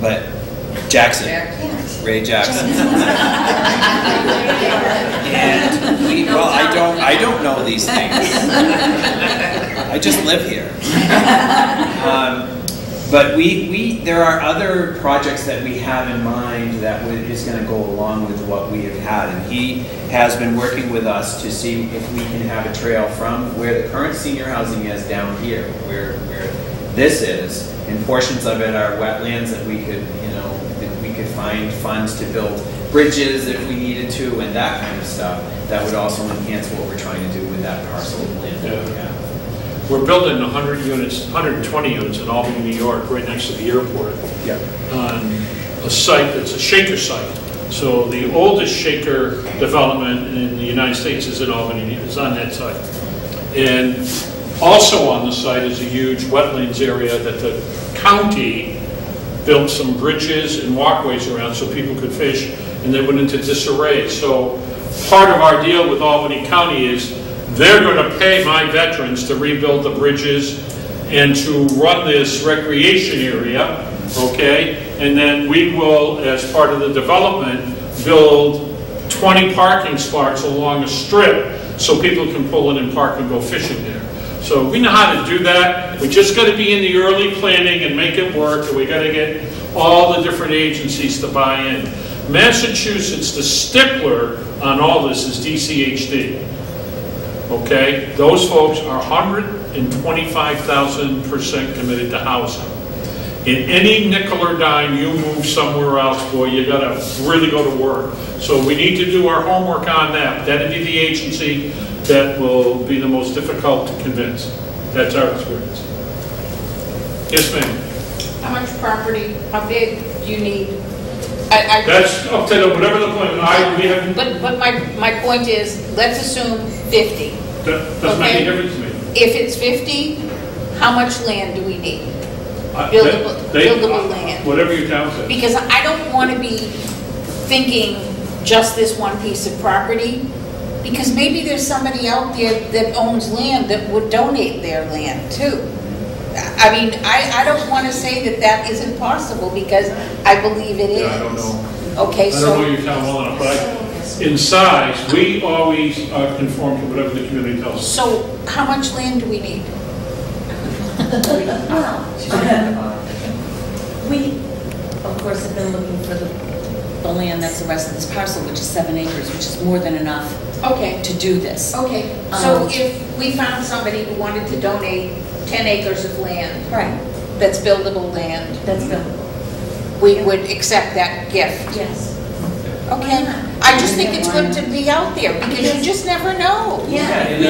but Jackson. Ray Jackson. And we, well, I don't know these things. I just live here. But there are other projects that we have in mind that is going to go along with what we have had. And he has been working with us to see if we can have a trail from where the current senior housing is down here, where this is, and portions of it are wetlands that we could, you know, that we could find funds to build bridges if we needed to, and that kind of stuff. That would also enhance what we're trying to do with that parcel of land that we have. We're building 100 units, 120 units in Albany, New York, right next to the airport, on a site that's a shaker site. So the oldest shaker development in the United States is in Albany, is on that site. And also on the site is a huge wetlands area that the county built some bridges and walkways around so people could fish, and they went into disarray. So part of our deal with Albany County is they're going to pay my veterans to rebuild the bridges and to run this recreation area, okay? And then we will, as part of the development, build 20 parking spots along a strip so people can pull in and park and go fishing there. So we know how to do that. We just got to be in the early planning and make it work, and we got to get all the different agencies to buy in. Massachusetts, the stickler on all this is DCHD. Okay, those folks are 125,000% committed to housing. In any nickel or dime you move somewhere else, boy, you gotta really go to work. So we need to do our homework on that. That'd be the agency that will be the most difficult to convince. That's our experience. Yes, ma'am. How much property, how big do you need? That's up to whatever the point. We have. But my point is, let's assume 50. That doesn't make any difference to me. If it's 50, how much land do we need? Buildable land. Whatever your town says. Because I don't want to be thinking just this one piece of property, because maybe there's somebody out there that owns land that would donate their land too. I mean, I don't want to say that that isn't possible, because I believe it is. Yeah, I don't know. Okay, I don't know your town well enough, but in size, we always conform to whatever the community tells us. So how much land do we need? We, of course, have been looking for the land that's the rest of this parcel, which is 7 acres, which is more than enough Okay. to do this. Okay, so if we found somebody who wanted to donate 10 acres of land, Right, that's buildable land, that's buildable. we would accept that gift. Yes. Okay, I just think it's good to be out there, because you just never know. Yeah, and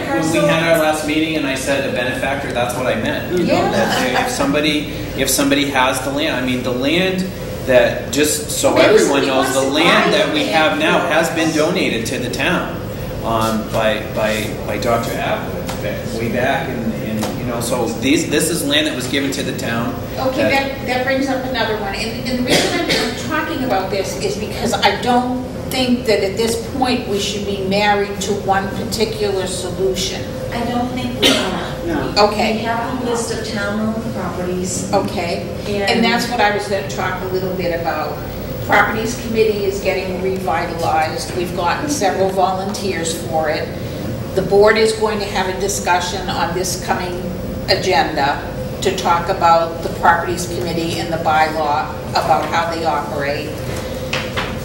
when we had our last meeting and I said a benefactor, that's what I meant. You know, Yeah. that if somebody has the land, I mean, the land that, just so Maybe everyone somebody knows, wants the to buy land that the we land. have now has been donated to the town by Dr. Atwood way back, and you know, so this is land that was given to the town. Okay, that brings up another one, and the reason I'm talking about this is because I don't think that at this point we should be married to one particular solution. I don't think we are. No. Okay. We have a list of town-owned properties. Okay, and that's what I was going to talk a little bit about. Properties Committee is getting revitalized. We've gotten several volunteers for it. The board is going to have a discussion on this coming agenda to talk about the Properties Committee and the bylaw, about how they operate.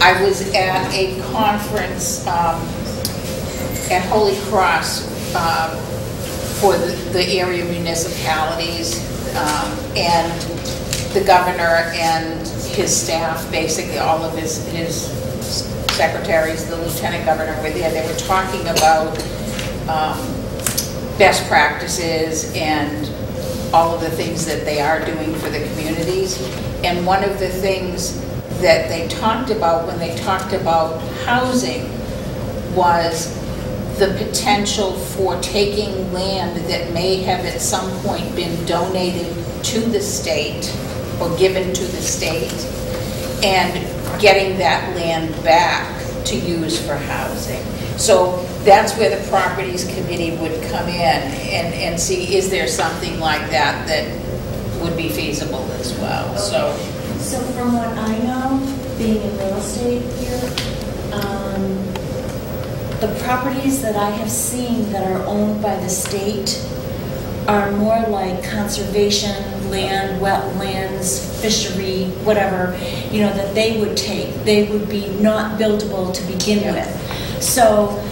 I was at a conference at Holy Cross for the area municipalities, and the governor and his staff, basically all of his secretaries, the lieutenant governor were there. They were talking about best practices and all of the things that they are doing for the communities. And one of the things that they talked about when they talked about housing was the potential for taking land that may have at some point been donated to the state or given to the state, and getting that land back to use for housing. So that's where the Properties Committee would come in and see, is there something like that that would be feasible as well. So from what I know, being in real estate here, the properties that I have seen that are owned by the state are more like conservation land, wetlands, fishery, whatever, you know, that they would take. They would be not buildable to begin with. So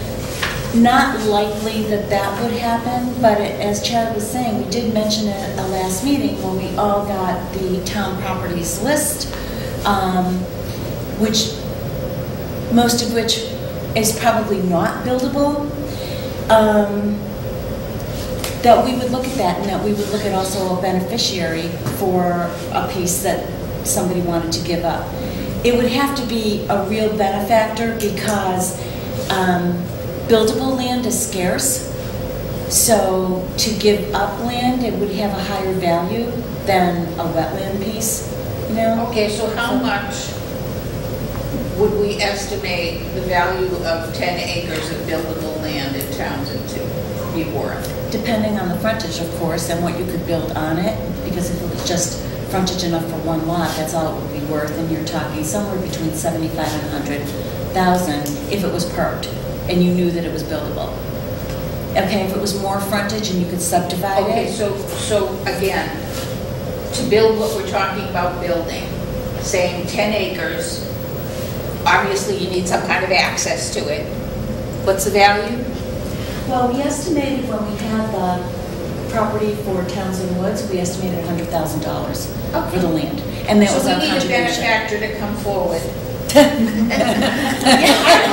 not likely that that would happen, but as Chad was saying, we did mention it at the last meeting when we all got the town properties list, which most of which is probably not buildable, that we would look at that, and that we would look at also a beneficiary for a piece that somebody wanted to give up. It would have to be a real benefactor, because buildable land is scarce, so to give up land, it would have a higher value than a wetland piece, you know? okay, so how much would we estimate the value of 10 acres of buildable land in Townsend to be worth? Depending on the frontage, of course, and what you could build on it, because if it was just frontage enough for one lot, that's all it would be worth, and you're talking somewhere between 75 and 100,000 if it was perked and you knew that it was buildable. Okay, if it was more frontage and you could subdivide Okay, it. so again, to build what we're talking about building, saying 10 acres, obviously you need some kind of access to it. What's the value? Well, we estimated when we had property for Townsend Woods, we estimated $100,000 Okay. for the land. And that was So our we need a contribution. benefactor to come forward. I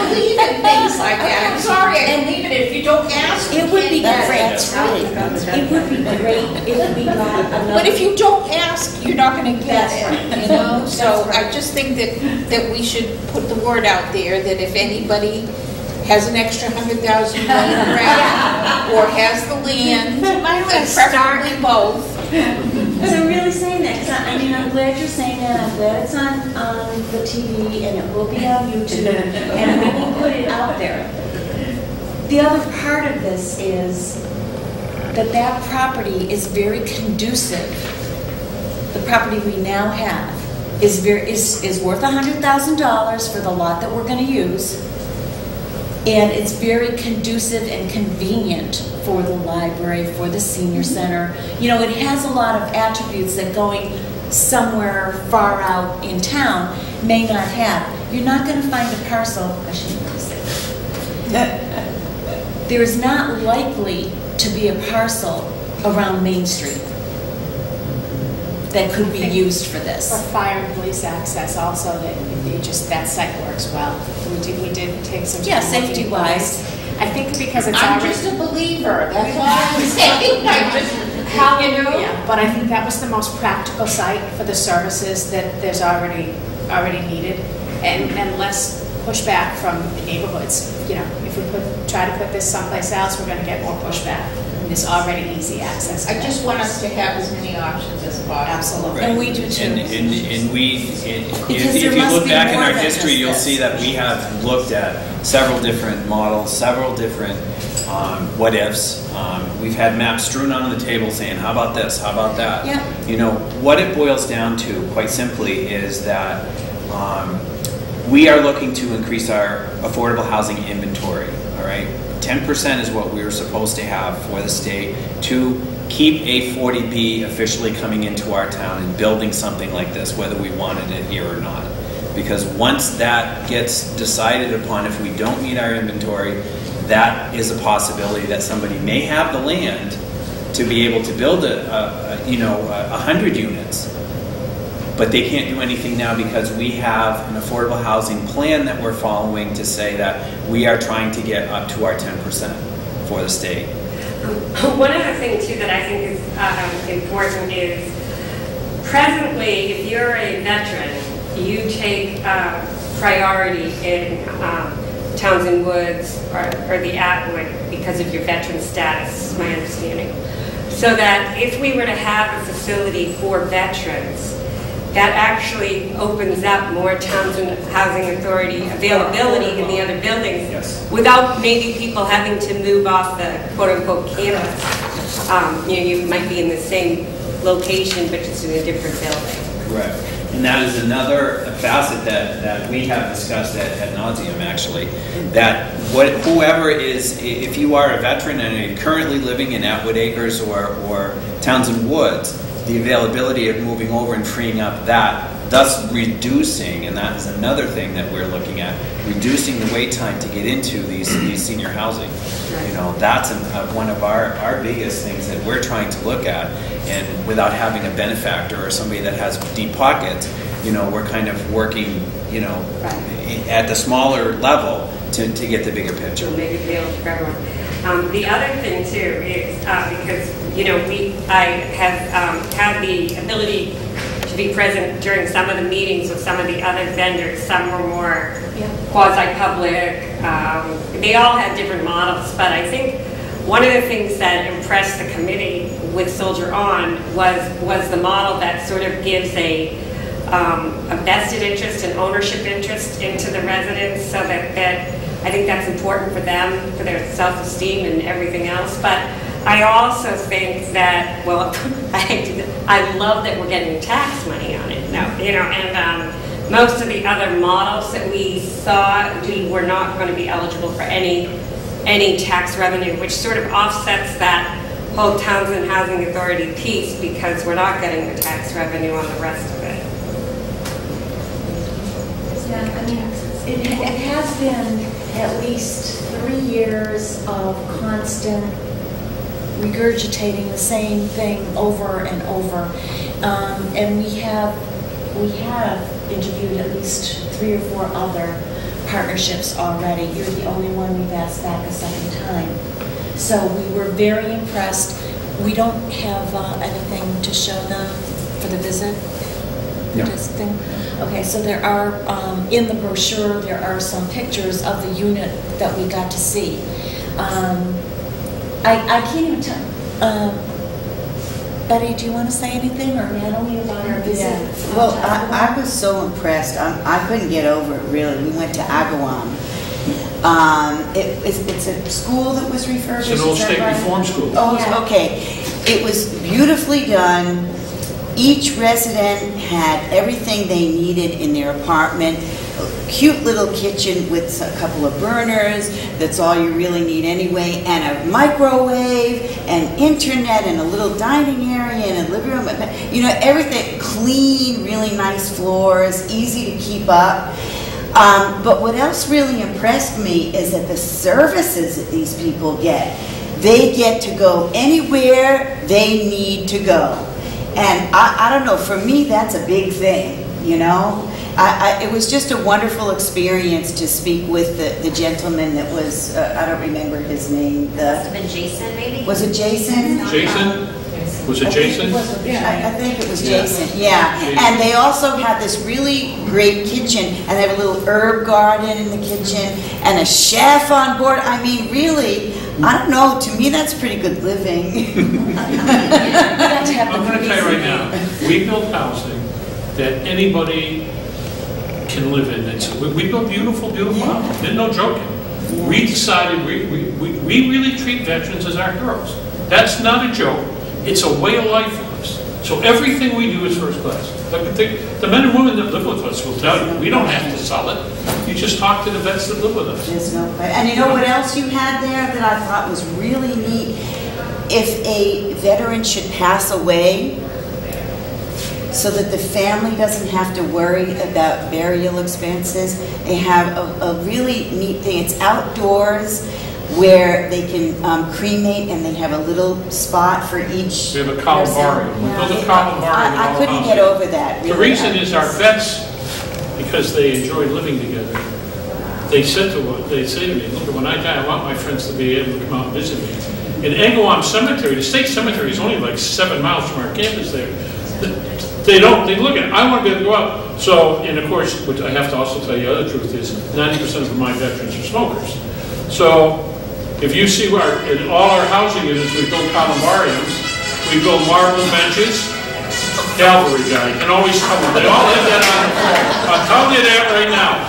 believe in things like that. I'm sorry, I believe in it. If you don't ask, you It would be can't great. get it. It would be great if we got another. But if you don't ask, you're not gonna get That's it, right. you know? So That's right. I just think that we should put the word out there that if anybody has an extra $100,000 around or has the land, and preferably both. So I'm really saying that, because I mean, I'm glad you're saying that, I'm glad it's on the TV, and it will be on YouTube, and we will put it out there. The other part of this is that that property is very conducive. The property we now have is worth $100,000 for the lot that we're going to use, and it's very conducive and convenient for the library, for the senior center. You know, it has a lot of attributes that going somewhere far out in town may not have. You're not going to find a parcel, I shouldn't really say that. There's not likely to be a parcel around Main Street that could be used for this. For fire and police access also, that site works well. We did take some. Yeah, time looking safety-wise. at this. I think because it's I'm already. just a believer, that's all I'm saying. Hallelujah, but I think that was the most practical site for the services that there's already needed, and less pushback from the neighborhoods. You know, if we try to put this someplace else, we're going to get more pushback. And there's already easy access to I that. just want us to have as many options as possible. Absolutely. And we do too. And Because if there you must look be back in more our than history, just you'll this. see that we have looked at several different models, several different what ifs. We've had maps strewn on the table saying, how about this, how about that? Yeah. You know, what it boils down to, quite simply, is that we are looking to increase our affordable housing inventory, all right? 10% is what we were supposed to have for the state to keep a 40B officially coming into our town and building something like this, whether we wanted it here or not. Because once that gets decided upon, if we don't meet our inventory, that is a possibility that somebody may have the land to be able to build 100 units. But they can't do anything now because we have an affordable housing plan that we're following to say that we are trying to get up to our 10% for the state. One other thing too that I think is important is presently, if you're a veteran, you take priority in Townsend Woods or the Atwood because of your veteran status, is my understanding. So that if we were to have a facility for veterans, that actually opens up more Townsend Housing Authority availability in the other buildings, Yes. without maybe people having to move off the quote-unquote campus. You might be in the same location, but just in a different building. Correct. And that is another facet that we have discussed at nauseum, actually, that whoever is, if you are a veteran and you're currently living in Atwood Acres or Townsend Woods, the availability of moving over and freeing up that, thus reducing, and that is another thing that we're looking at, reducing the wait time to get into these senior housing. You know, that's one of our biggest things that we're trying to look at, and without having a benefactor or somebody that has deep pockets, you know, we're kind of working, you know, at the smaller level to get the bigger picture. Make it available for everyone. The other thing too is because I have had the ability to be present during some of the meetings with some of the other vendors. Some were more quasi-public. They all had different models, but I think one of the things that impressed the committee with Soldier On was the model that sort of gives a vested interest and ownership interest into the residents, so that I think that's important for them, for their self-esteem and everything else. But I also think that, well, I love that we're getting tax money on it now, you know, and most of the other models that we saw, we were not going to be eligible for any tax revenue, which sort of offsets that whole Townsend Housing Authority piece, because we're not getting the tax revenue on the rest of it. Yeah, I mean, it has been at least 3 years of constant regurgitating the same thing over and over. And we have interviewed at least 3 or 4 other partnerships already. You're the only one we've asked back a second time. So we were very impressed. We don't have anything to show them for the visit? No. Just thing? Okay, so there are, in the brochure, there are some pictures of the unit that we got to see. I can't even tell, Betty, do you want to say anything, or Natalie, about our visit? Yeah. Well, I was so impressed. I couldn't get over it, really. We went to Agawam. It's a school that was refurbished. It's an old state reform school. Oh, Yeah. okay. It was beautifully done. Each resident had everything they needed in their apartment. A cute little kitchen with a couple of burners. That's all you really need anyway. And a microwave, and internet, and a little dining area, and a living room. You know, everything clean, really nice floors, easy to keep up. But what else really impressed me is that the services that these people get. They get to go anywhere they need to go. And I don't know, for me, that's a big thing, you know? It was just a wonderful experience to speak with the gentleman that was, I don't remember his name. Must have been Jason, maybe? Was it Jason? Jason? Was it Jason? I think it was Jason, yeah. And they also have this really great kitchen, and they have a little herb garden in the kitchen, and a chef on board. I mean, really, I don't know, to me that's pretty good living. I'm going to tell you right now, we built housing that anybody can live in. We built beautiful, beautiful houses. There's no joking. We decided we really treat veterans as our heroes. That's not a joke. It's a way of life for us. So everything we do is first class. The men and women that live with us will tell you, we don't have to sell it. You just talk to the vets that live with us. There's no question. And you know what else you had there that I thought was really neat? If a veteran should pass away, so that the family doesn't have to worry about burial expenses, they have a really neat thing. It's outdoors, where they can cremate, and they have a little spot for each. We have a columbarium. We built a columbarium. I couldn't get over that. The reason is our vets, because they enjoy living together, they say to me, look, when I die, I want my friends to be able to come out and visit me. In Agawam Cemetery, the state cemetery is only like 7 miles from our campus there. They look at it, I want to be able to go out. So, and of course, which I have to also tell you, the other truth is, 90% of my veterans are smokers. So, if you see in all our housing units, we build columbariums, we build marble benches, cavalry guy, you can always tell them, they all have that on the floor. I'll tell you that right now.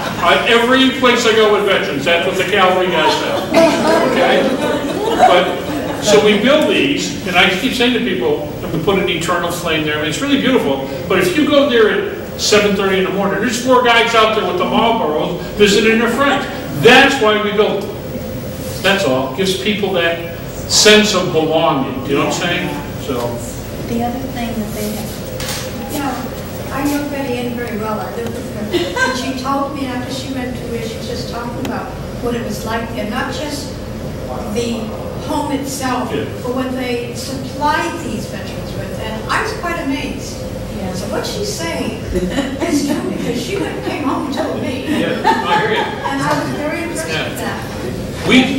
Every place I go with veterans, that's what the cavalry guys have. Okay? So we build these, and I keep saying to people, we put an eternal flame there. I mean, it's really beautiful, but if you go there at 7:30 in the morning, there's 4 guys out there with the Marlboros visiting their friends. That's why we built them. That's all. It gives people that sense of belonging. You know what I'm saying? So. The other thing that they have. Yeah, I know Betty Ann very well. I lived with her. And she told me after she went to where she was just talking about what it was like there, not just the home itself, but what they supplied these veterans with. And I was quite amazed. Yeah. So what she's saying is true, because she came home and told me. Yeah, I hear you. And I was very impressed with that.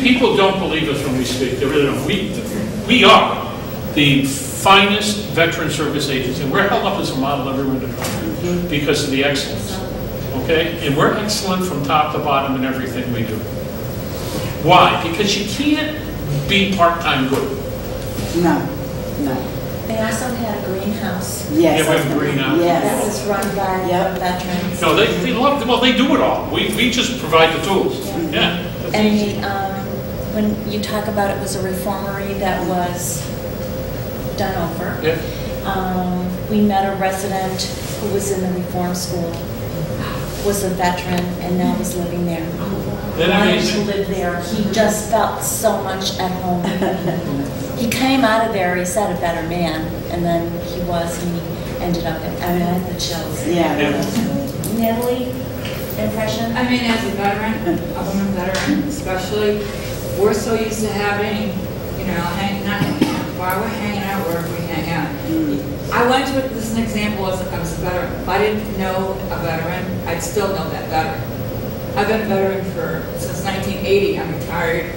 People don't believe us when we speak. They really don't. We are the finest veteran service agency, and we're held up as a model everywhere in the country because of the excellence. Okay? And we're excellent from top to bottom in everything we do. Why? Because you can't be part-time good. No. They also had a greenhouse. Yes. Yeah, we have a greenhouse. Yes. That was run by veterans. No, they love. Well, they do it all. We just provide the tools. Yeah. And when you talk about it was a reformery that was done over. Yeah. We met a resident who was in the reform school, was a veteran, and now is living there. Wanted to live there. He just felt so much at home. He came out of there, he said, a better man, and then he ended up I had the chills. Yeah. Natalie, impression? I mean, as a veteran, a woman veteran especially, we're so used to having, not why we're hanging out wherever we hang out. I went to it, this is an example as I was a veteran. If I didn't know a veteran, I'd still know that veteran. I've been a veteran since 1980. I'm retired.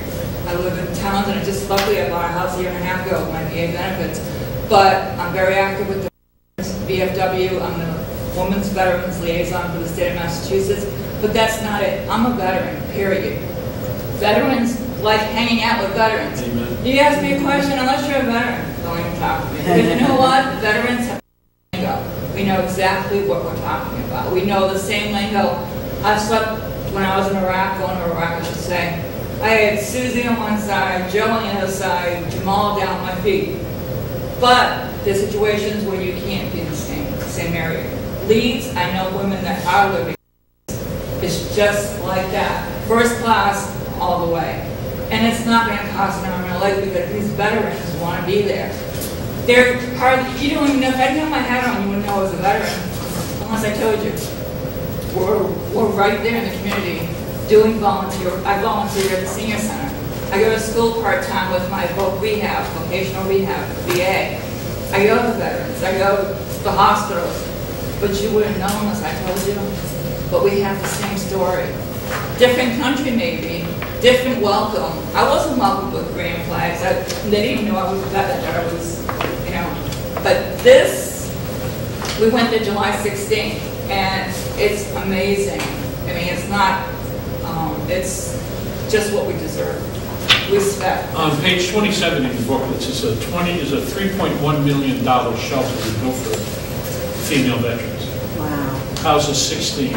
I live in Townsend. Luckily I bought a house a year and a half ago with my VA benefits. But I'm very active with the VFW. I'm the Women's Veterans Liaison for the state of Massachusetts. But that's not it. I'm a veteran, period. Veterans like hanging out with veterans. Amen. You ask me a question, unless you're a veteran, don't even talk to me. Because you know what? Veterans have lingo. We know exactly what we're talking about. We know the same lingo. I've slept when I was in Iraq, going to Iraq, I should say. I had Susie on one side, Joe on the other side, Jamal down my feet. But there's situations where you can't be in the same area. Leeds, I know women that are living. It's just like that. First class, all the way. And it's not going to cost an arm and a leg because these veterans want to be there. They're part of, you don't even know, if I didn't have my hat on, you wouldn't know I was a veteran, unless I told you. We're right there in the community doing volunteer. I volunteer at the senior center. I go to school part-time with my rehab, vocational rehab, VA. I go to the veterans. I go to the hospitals. But you wouldn't know unless I told you. But we have the same story. Different country maybe, different welcome. I wasn't welcomed with grand flags. They didn't even know I was a veteran. I was, you know. But this, we went to July 16th, and it's amazing. I mean, it's not, it's just what we deserve. Respect. On page 27 in the booklet, it's a $3.1 million shelter we built for female veterans. Wow. Houses 16.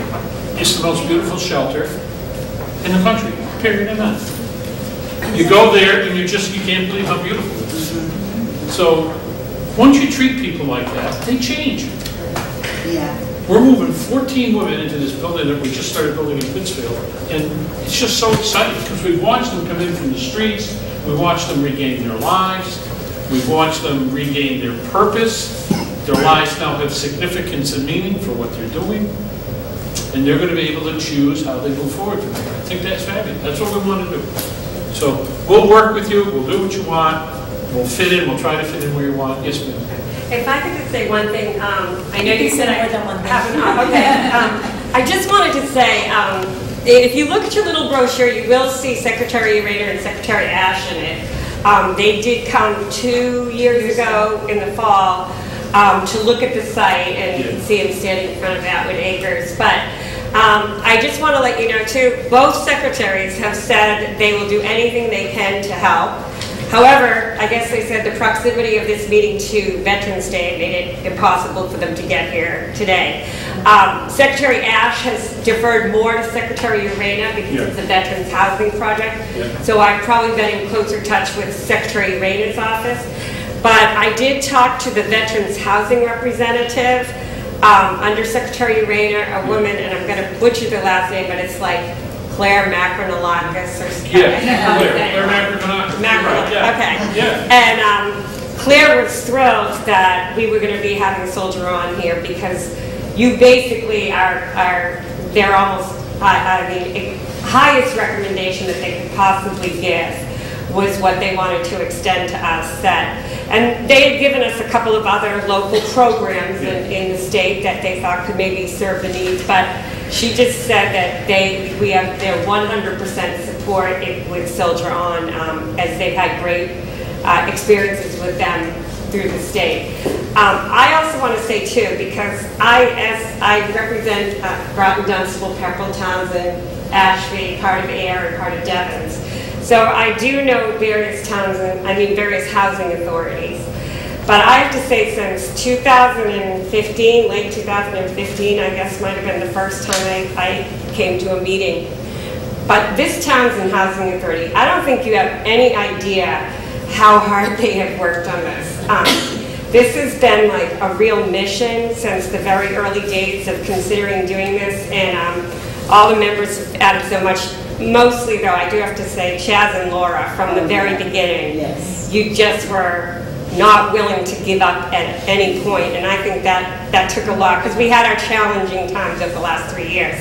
It's the most beautiful shelter in the country, period, and end. You go there and you can't believe how beautiful it is. So once you treat people like that, they change. Yeah. We're moving 14 women into this building that we just started building in Pittsfield, and it's just so exciting because we've watched them come in from the streets, we've watched them regain their lives, we've watched them regain their purpose. Their lives now have significance and meaning for what they're doing, and they're going to be able to choose how they move forward from there. I think that's fabulous. That's what we want to do. So we'll work with you, we'll do what you want, we'll fit in, we'll try to fit in where you want. Yes, ma'am. If I could just say one thing, I know you said I more than one thing. haven't. Okay. I just wanted to say, if you look at your little brochure, you will see Secretary Rayner and Secretary Ash in it. They did come 2 years ago in the fall to look at the site, and you can see him standing in front of Atwood Acres. But I just want to let you know too, both secretaries have said they will do anything they can to help. However, I guess they said the proximity of this meeting to Veterans Day made it impossible for them to get here today. Secretary Ash has deferred more to Secretary Urena because it's a Veterans Housing Project. So I've probably been in closer touch with Secretary Urena's office. But I did talk to the Veterans Housing representative under Secretary Urena, a woman, and I'm going to butcher the last name, but it's like Claire Macronalakis or something. Claire Macronalakis. Okay. And Claire was thrilled that we were going to be having a soldier on here because you basically are they're almost, highest recommendation that they could possibly give was what they wanted to extend to us. And they had given us a couple of other local programs in the state that they thought could maybe serve the needs, but she just said that we have their 100% support with Soldier On, as they've had great experiences with them through the state. I also want to say too, because I represent Groton, Dunstable, Pepperell, Townsend, Ashby, part of Air, and part of Devons. So I do know various housing authorities. But I have to say, since 2015, late 2015, I guess might have been the first time I came to a meeting. But this Townsend Housing Authority, I don't think you have any idea how hard they have worked on this. This has been like a real mission since the very early days of considering doing this, and all the members have added so much. Mostly, though, I do have to say, Chaz and Laura, from the very beginning, you just were not willing to give up at any point, and I think that took a lot, because we had our challenging times over the last 3 years.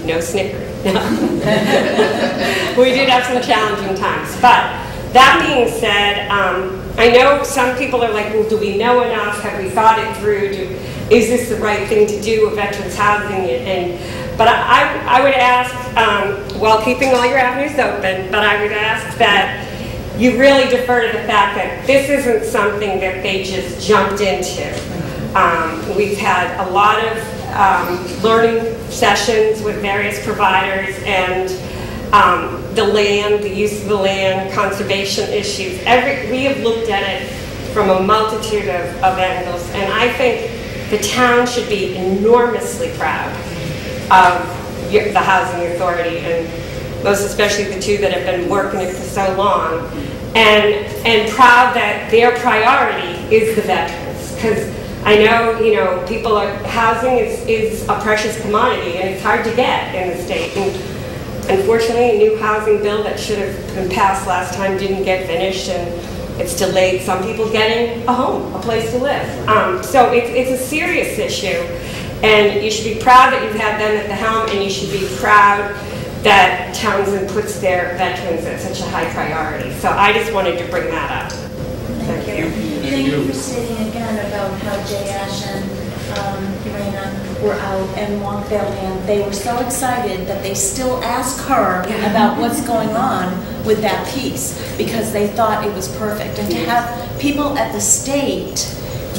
No snickering. No. We did have some challenging times, but that being said, I know some people are like, well, do we know enough? Have we thought it through? Is this the right thing to do with veterans housing? But I would ask, while keeping all your avenues open, but I would ask that you really defer to the fact that this isn't something that they just jumped into. We've had a lot of learning sessions with various providers, and the land, the use of the land, conservation issues. We have looked at it from a multitude of angles, and I think the town should be enormously proud of the Housing Authority, and most especially the two that have been working it for so long, and proud that their priority is the veterans. Because I know, people housing is a precious commodity, and it's hard to get in the state. And unfortunately, a new housing bill that should have been passed last time didn't get finished, and it's delayed some people getting a home, a place to live. So it's a serious issue, and you should be proud that you have them at the helm, and you should be proud that Townsend puts their veterans at such a high priority. So I just wanted to bring that up. Thank you. Thank you for stating again about how Jay Ash and Irena were out and walked their land. They were so excited that they still ask her about what's going on with that piece because they thought it was perfect. And to have people at the state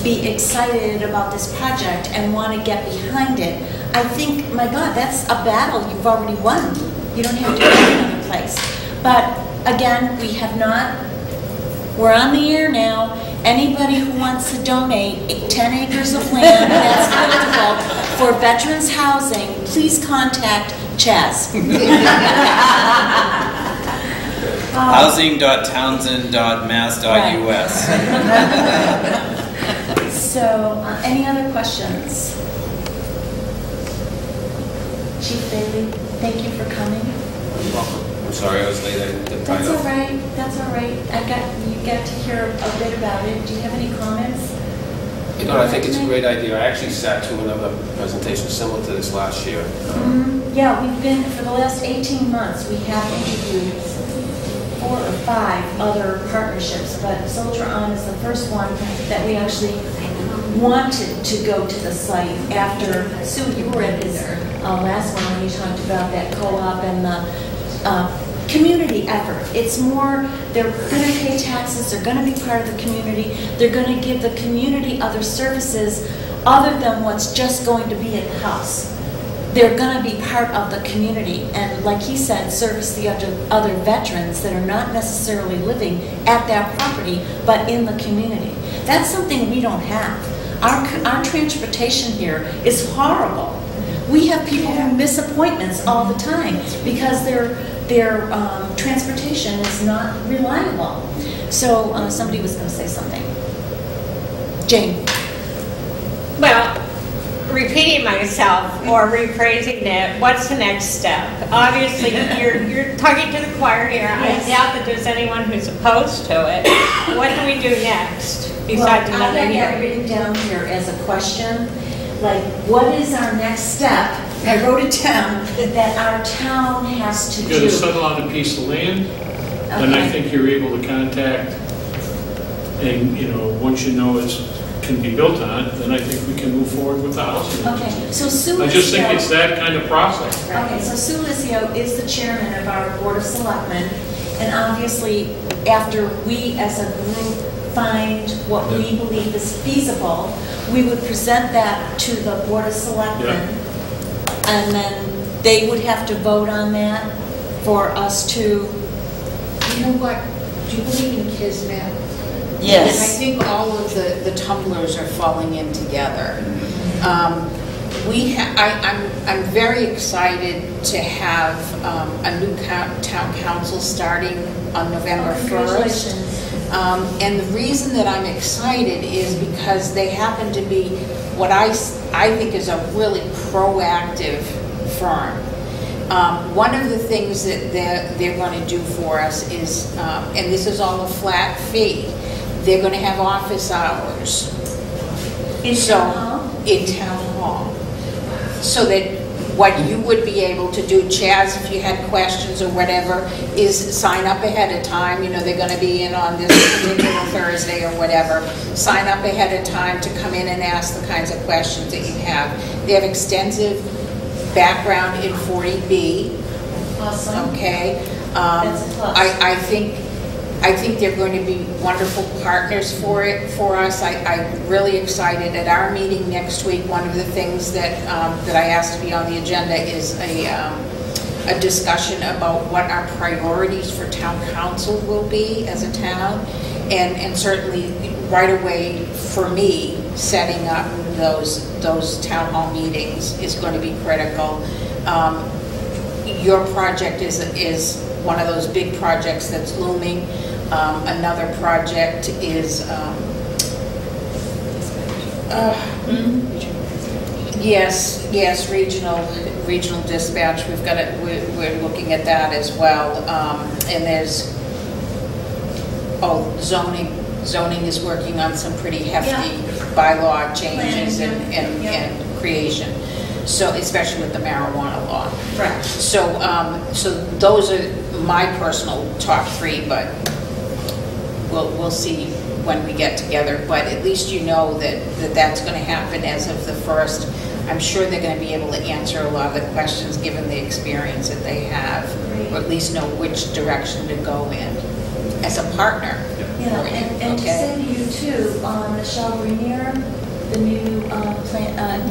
be excited about this project and want to get behind it, I think, my God, that's a battle you've already won. You don't have to go another place. But again, we have not. We're on the air now. Anybody who wants to donate 10 acres of land that's eligible for veterans housing, please contact Chaz. Housing.townsend.mass.us. So, any other questions? Chief Bailey, thank you for coming. You're welcome. I'm sorry I was late. I didn't tie That's up. all right. That's all right. You get to hear a bit about it. Do you have any comments? I think it's a great idea. I actually sat to another presentation similar to this last year. Yeah, we've been, for the last 18 months, we have interviewed 4 or 5 other partnerships, but Soldier On is the first one that we actually wanted to go to the site after, Sue, you were at his last one when you talked about that co-op and the community effort. It's more, they're going to pay taxes, they're going to be part of the community, they're going to give the community other services other than what's just going to be at the house. They're going to be part of the community and, like he said, service the other veterans that are not necessarily living at that property but in the community. That's something we don't have. Our transportation here is horrible. We have people who miss appointments all the time because their transportation is not reliable. So somebody was going to say something. Jane. Well, repeating myself or rephrasing it, what's the next step? Obviously, you're talking to the choir here. Yes. I doubt that there's anyone who's opposed to it. What do we do next besides another I have hearing? written down here as a question, like, what is our next step? I wrote it down that our town has to do. You've got to settle on a piece of land, and I think you're able to contact, and once you know it can be built on, then I think we can move forward with the housing. Okay, so Sue I just think it's that kind of process. Okay, so Sue Licio is the chairman of our Board of Selectmen, and obviously, after we as a group find what we believe is feasible, we would present that to the Board of Selectmen, and then they would have to vote on that for us to... You know what? Do you believe in Kismet? Yes. And I think all of the tumblers are falling in together. I'm very excited to have a new town council starting on November 1st. And the reason that I'm excited is because they happen to be what I think is a really proactive firm. One of the things that they're going to do for us is, and this is all a flat fee, they're going to have office hours. In town hall? In town hall. So that what you would be able to do, Chaz, if you had questions or whatever, is sign up ahead of time. You know, they're going to be in on this particular Thursday or whatever. Sign up ahead of time to come in and ask the kinds of questions that you have. They have extensive background in 40B. Awesome. Okay. That's a plus. I think they're going to be wonderful partners for us. I'm really excited. At our meeting next week, one of the things that I asked to be on the agenda is a discussion about what our priorities for town council will be as a town, and certainly right away for me, setting up those town hall meetings is going to be critical. Your project is one of those big projects that's looming. Another project is yes, regional dispatch. We've got it. We're looking at that as well. And there's zoning. Zoning is working on some pretty hefty bylaw changes and creation. So especially with the marijuana law. Right. So those are my personal top three, but we'll see when we get together. But at least you know that's going to happen as of the 1st. I'm sure they're going to be able to answer a lot of the questions given the experience that they have, or at least know which direction to go in as a partner. Yeah, and to say to you too, Michelle Rainier, the new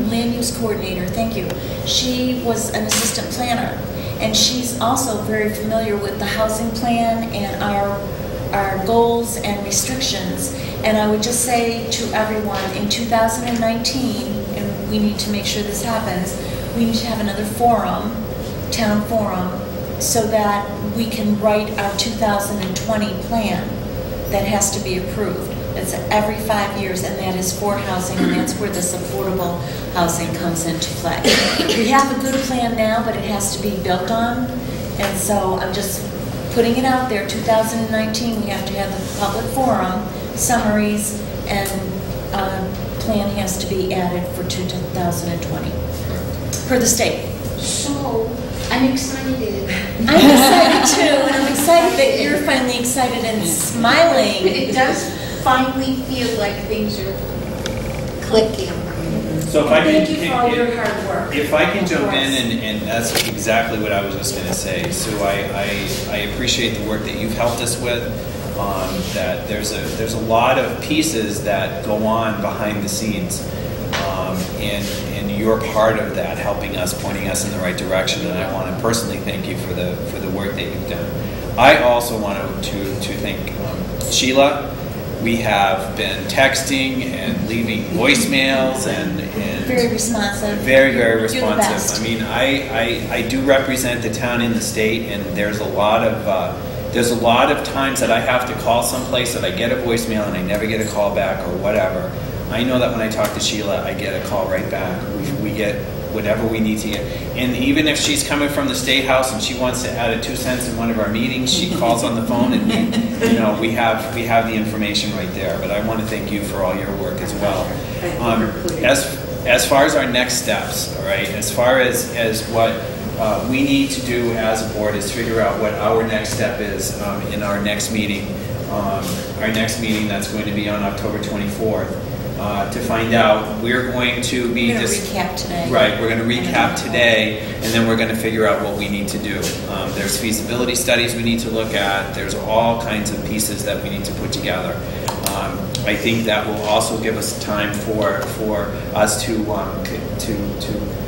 land use coordinator, thank you. She was an assistant planner, and she's also very familiar with the housing plan and our goals and restrictions. And I would just say to everyone, in 2019, and we need to make sure this happens, we need to have another forum, town forum, so that we can write our 2020 plan that has to be approved. It's every 5 years, and that is for housing, and that's where this affordable housing comes into play. We have a good plan now, but it has to be built on, and so I'm just putting it out there. 2019, we have to have the public forum, summaries, and plan has to be added for 2020 for the state. So I'm excited. I'm excited too, and I'm excited that you're finally excited and smiling. But it does finally feel like things are clicking. So if I can, Thank you for all your hard work. If I can jump in, and that's exactly what I was just going to say. So I appreciate the work that you've helped us with. That there's a lot of pieces that go on behind the scenes, and you're part of that, helping us, pointing us in the right direction. And I want to personally thank you for the work that you've done. I also want to thank Sheila. We have been texting and leaving voicemails and very responsive. Very, very You're the responsive. best. I mean, I do represent the town in the state, and there's a lot of times that I have to call someplace that I get a voicemail and I never get a call back or whatever. I know that when I talk to Sheila, I get a call right back. We get whatever we need to get. And even if she's coming from the State House and she wants to add a 2 cents in one of our meetings, she calls on the phone, and we have the information right there. But I want to thank you for all your work as well. As far as our next steps, all right, as far as what we need to do as a board is figure out what our next step is in our next meeting. Our next meeting, that's going to be on October 24th. To find out, we're going to be We're going to recap today. Right, we're going to recap today, and then we're going to figure out what we need to do. There's feasibility studies we need to look at. There's all kinds of pieces that we need to put together. I think that will also give us time for us to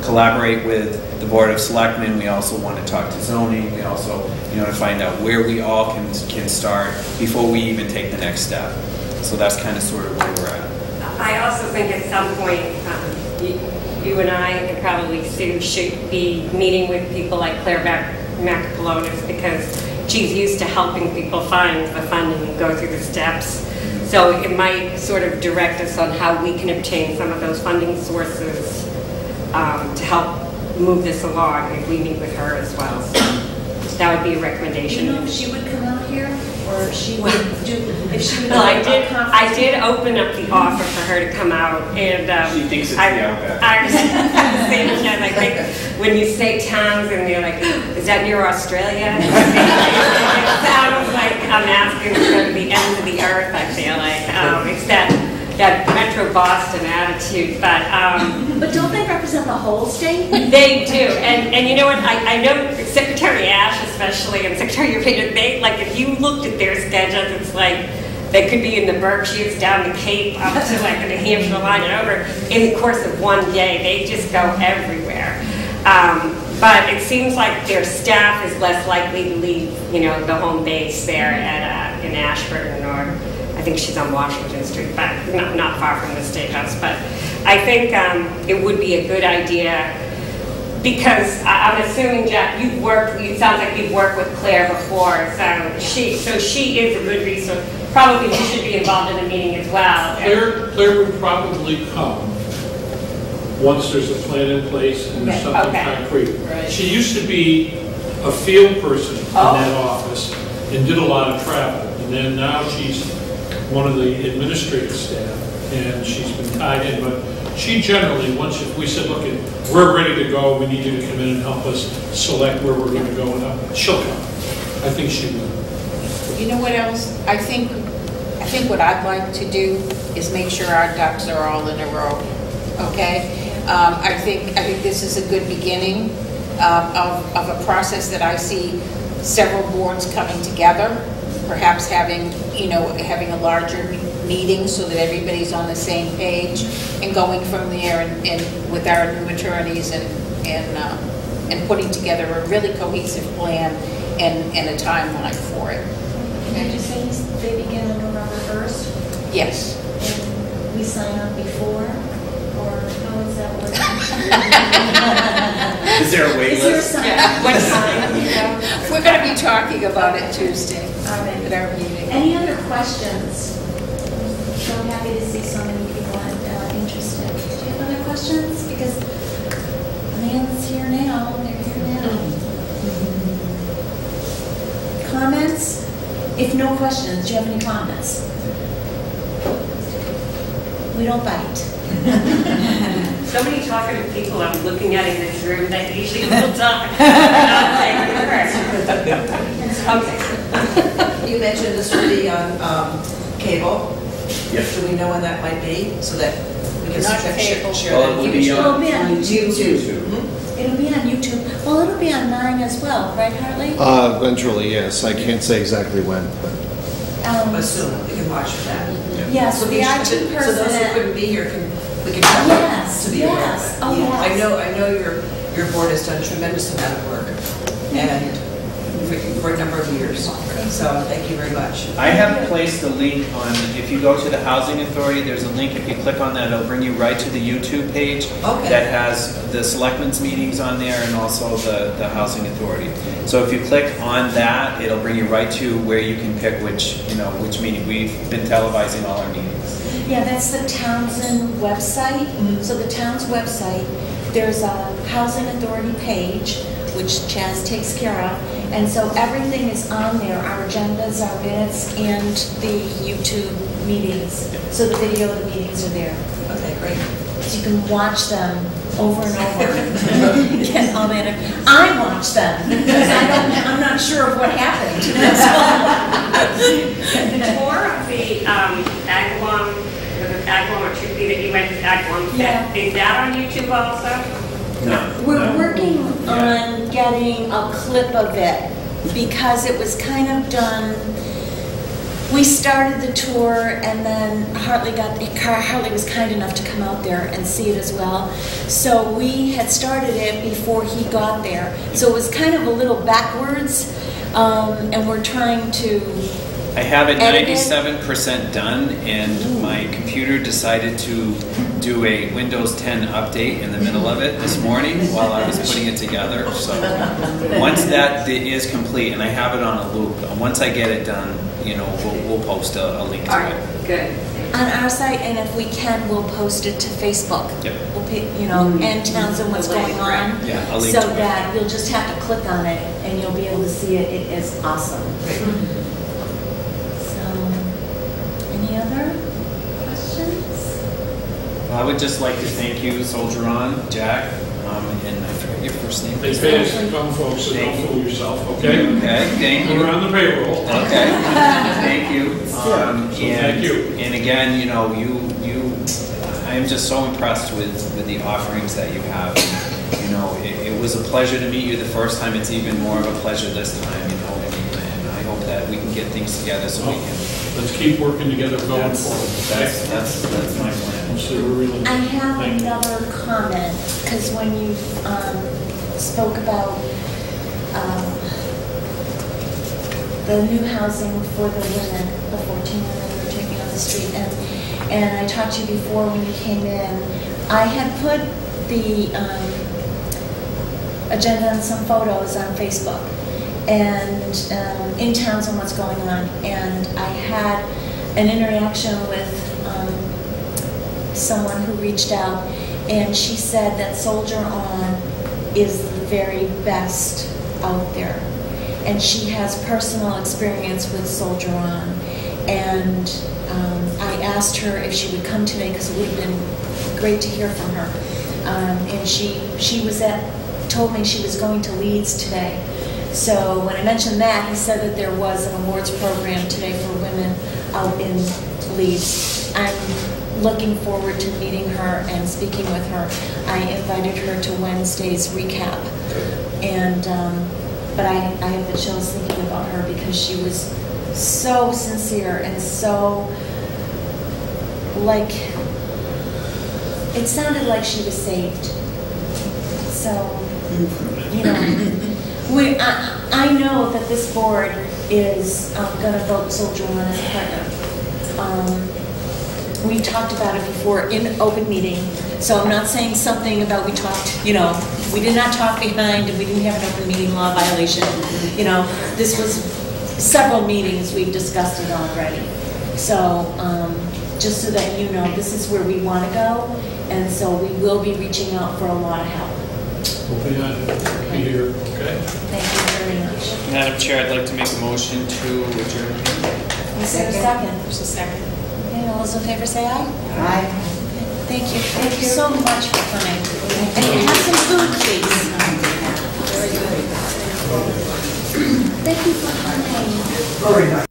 collaborate with the Board of Selectmen. We also want to talk to zoning. We also, to find out where we all can start before we even take the next step. So that's kind of sort of where we're at. I also think at some point, you and I, and probably Sue, should be meeting with people like Claire Macapolonis, because she's used to helping people find the funding and go through the steps. So it might sort of direct us on how we can obtain some of those funding sources to help move this along if we meet with her as well. So that would be a recommendation. Do you know if she would come out here? or she would do, if she would. Well, I conference. did open up the offer for her to come out, and She thinks it's the outback. I was thinking, I think when you say Townsend, you're like, is that near Australia? It sounds like I'm asking to go to the ends of the earth, I feel like. It's that Metro Boston attitude, But don't they represent the whole state? they do, and you know what? I know Secretary Ash especially and Secretary Rader. They like if you looked at their schedules, it's like they could be in the Berkshires, down the Cape, up to like the New Hampshire line and over in the course of one day. They just go everywhere. But it seems like their staff is less likely to leave, you know, the home base there at in Ashburn, or I think she's on Washington Street, but not far from the State House. But I think it would be a good idea, because I'm assuming, Jack, you've worked. It sounds like you've worked with Claire before, so she is a good resource. Probably she should be involved in the meeting as well. Claire would probably come once there's a plan in place and there's something concrete. Right. She used to be a field person in that office and did a lot of travel. And then now she's one of the administrative staff, and she's been tied in. But she generally, once if we said, look, we're ready to go, we need you to come in and help us select where we're going to go, and she'll come. I think she will. You know what else? I think what I'd like to do is make sure our ducks are all in a row, okay? I think this is a good beginning of a process that I see several boards coming together, perhaps having a larger meeting so that everybody's on the same page, and going from there and with our new attorneys and putting together a really cohesive plan and a timeline for it. Did you say they begin on November 1st? Yes. And we sign up before, or how is that working? Is there a wait Is there a list? sign Yeah. up? What time? We're going to be talking about it Tuesday All right. at our meeting. Any other questions? So I'm happy to see so many people interested. Do you have other questions? Because Amanda's here now, they're here now. Comments? If no questions, do you have any comments? We don't bite. So many talkative people I'm looking at in this room that usually will talk. Okay. You mentioned this will be on cable. Yes. Do we know when that might be, so that we can Not share cable. that? Well, it will be It'll be on YouTube. It'll be on YouTube. Well, it'll be on 9 as well, right, Hartley? Eventually, yes. I can't say exactly when, but But soon, we can watch that. Yes, So the IT So person. those who at- couldn't be here, we can tell Yes, them to be aware yes. of it. Oh, yes. I know your board has done a tremendous amount of work, and for a number of years. So thank you very much. I have placed the link on, if you go to the Housing Authority, there's a link, if you click on that, it'll bring you right to the YouTube page that has the selectmen's meetings on there and also the Housing Authority. So if you click on that, it'll bring you right to where you can pick which meeting. We've been televising all our meetings. Yeah, that's the Townsend website. So the Towns website, there's a Housing Authority page, which Chaz takes care of. And so everything is on there, our agendas, our minutes, and the YouTube meetings. So the video of the meetings are there. Okay, great. So you can watch them over and over. Get all that. I watch them because I'm not sure of what happened. The tour of the Agawam retreat that you went to Agawam, Yeah. is that on YouTube also? No. We're working on getting a clip of it because it was kind of done. We started the tour and then Hartley was kind enough to come out there and see it as well. So we had started it before he got there. So it was kind of a little backwards, and we're trying to. I have it edit it. 97% done, and my computer decided to do a Windows 10 update in the middle of it this morning while I was putting it together. So once that is complete, and I have it on a loop, once I get it done, we'll post a link to it. Good. On our site, and if we can, we'll post it to Facebook. Yep. We'll and Townsend what's going on. Yeah, I'll link so to it. that you'll just have to click on it and you'll be able to see it. It is awesome. other questions? I would just like to thank you, Soldier On, Jack, and I forget your first name. They pay us to come, folks, so don't fool yourself, okay? Okay, thank you. We're on the payroll. Okay, thank you. Thank you. And again, you know, I'm just so impressed with the offerings that you have. You know, it was a pleasure to meet you the first time. It's even more of a pleasure this time, you know, and I hope that we can get things together so we can. Let's keep working together going forward. That's my plan. So we're really. I have another comment, because when you spoke about the new housing for the women, the 14 women who were taking off the street, and I talked to you before when you came in, I had put the agenda and some photos on Facebook and in Townsend what's going on, and I had an interaction with someone who reached out, and she said that Soldier On is the very best out there, and she has personal experience with Soldier On, and I asked her if she would come today because it would have been great to hear from her, and she was told me she was going to Leeds today. So when I mentioned that, he said that there was an awards program today for women out in Leeds. I'm looking forward to meeting her and speaking with her. I invited her to Wednesday's recap, and but I have the chills thinking about her because she was so sincere and so, like, it sounded like she was saved. So, you know, I know that this board is going to vote Soldier On as a partner. We talked about it before in open meeting, so I'm not saying something about we talked, you know, we did not talk behind and we didn't have an open meeting law violation. You know, this was several meetings, we've discussed it already. So just so that you know, this is where we want to go, and so we will be reaching out for a lot of help. We'll be here. Okay. Thank you very much. Madam Chair, I'd like to make a motion to adjourn. Is there a second? There's a second. Okay, all those in favor say aye. Aye. Thank you. Thank you so much for coming. And have some food, please. Thank you for coming.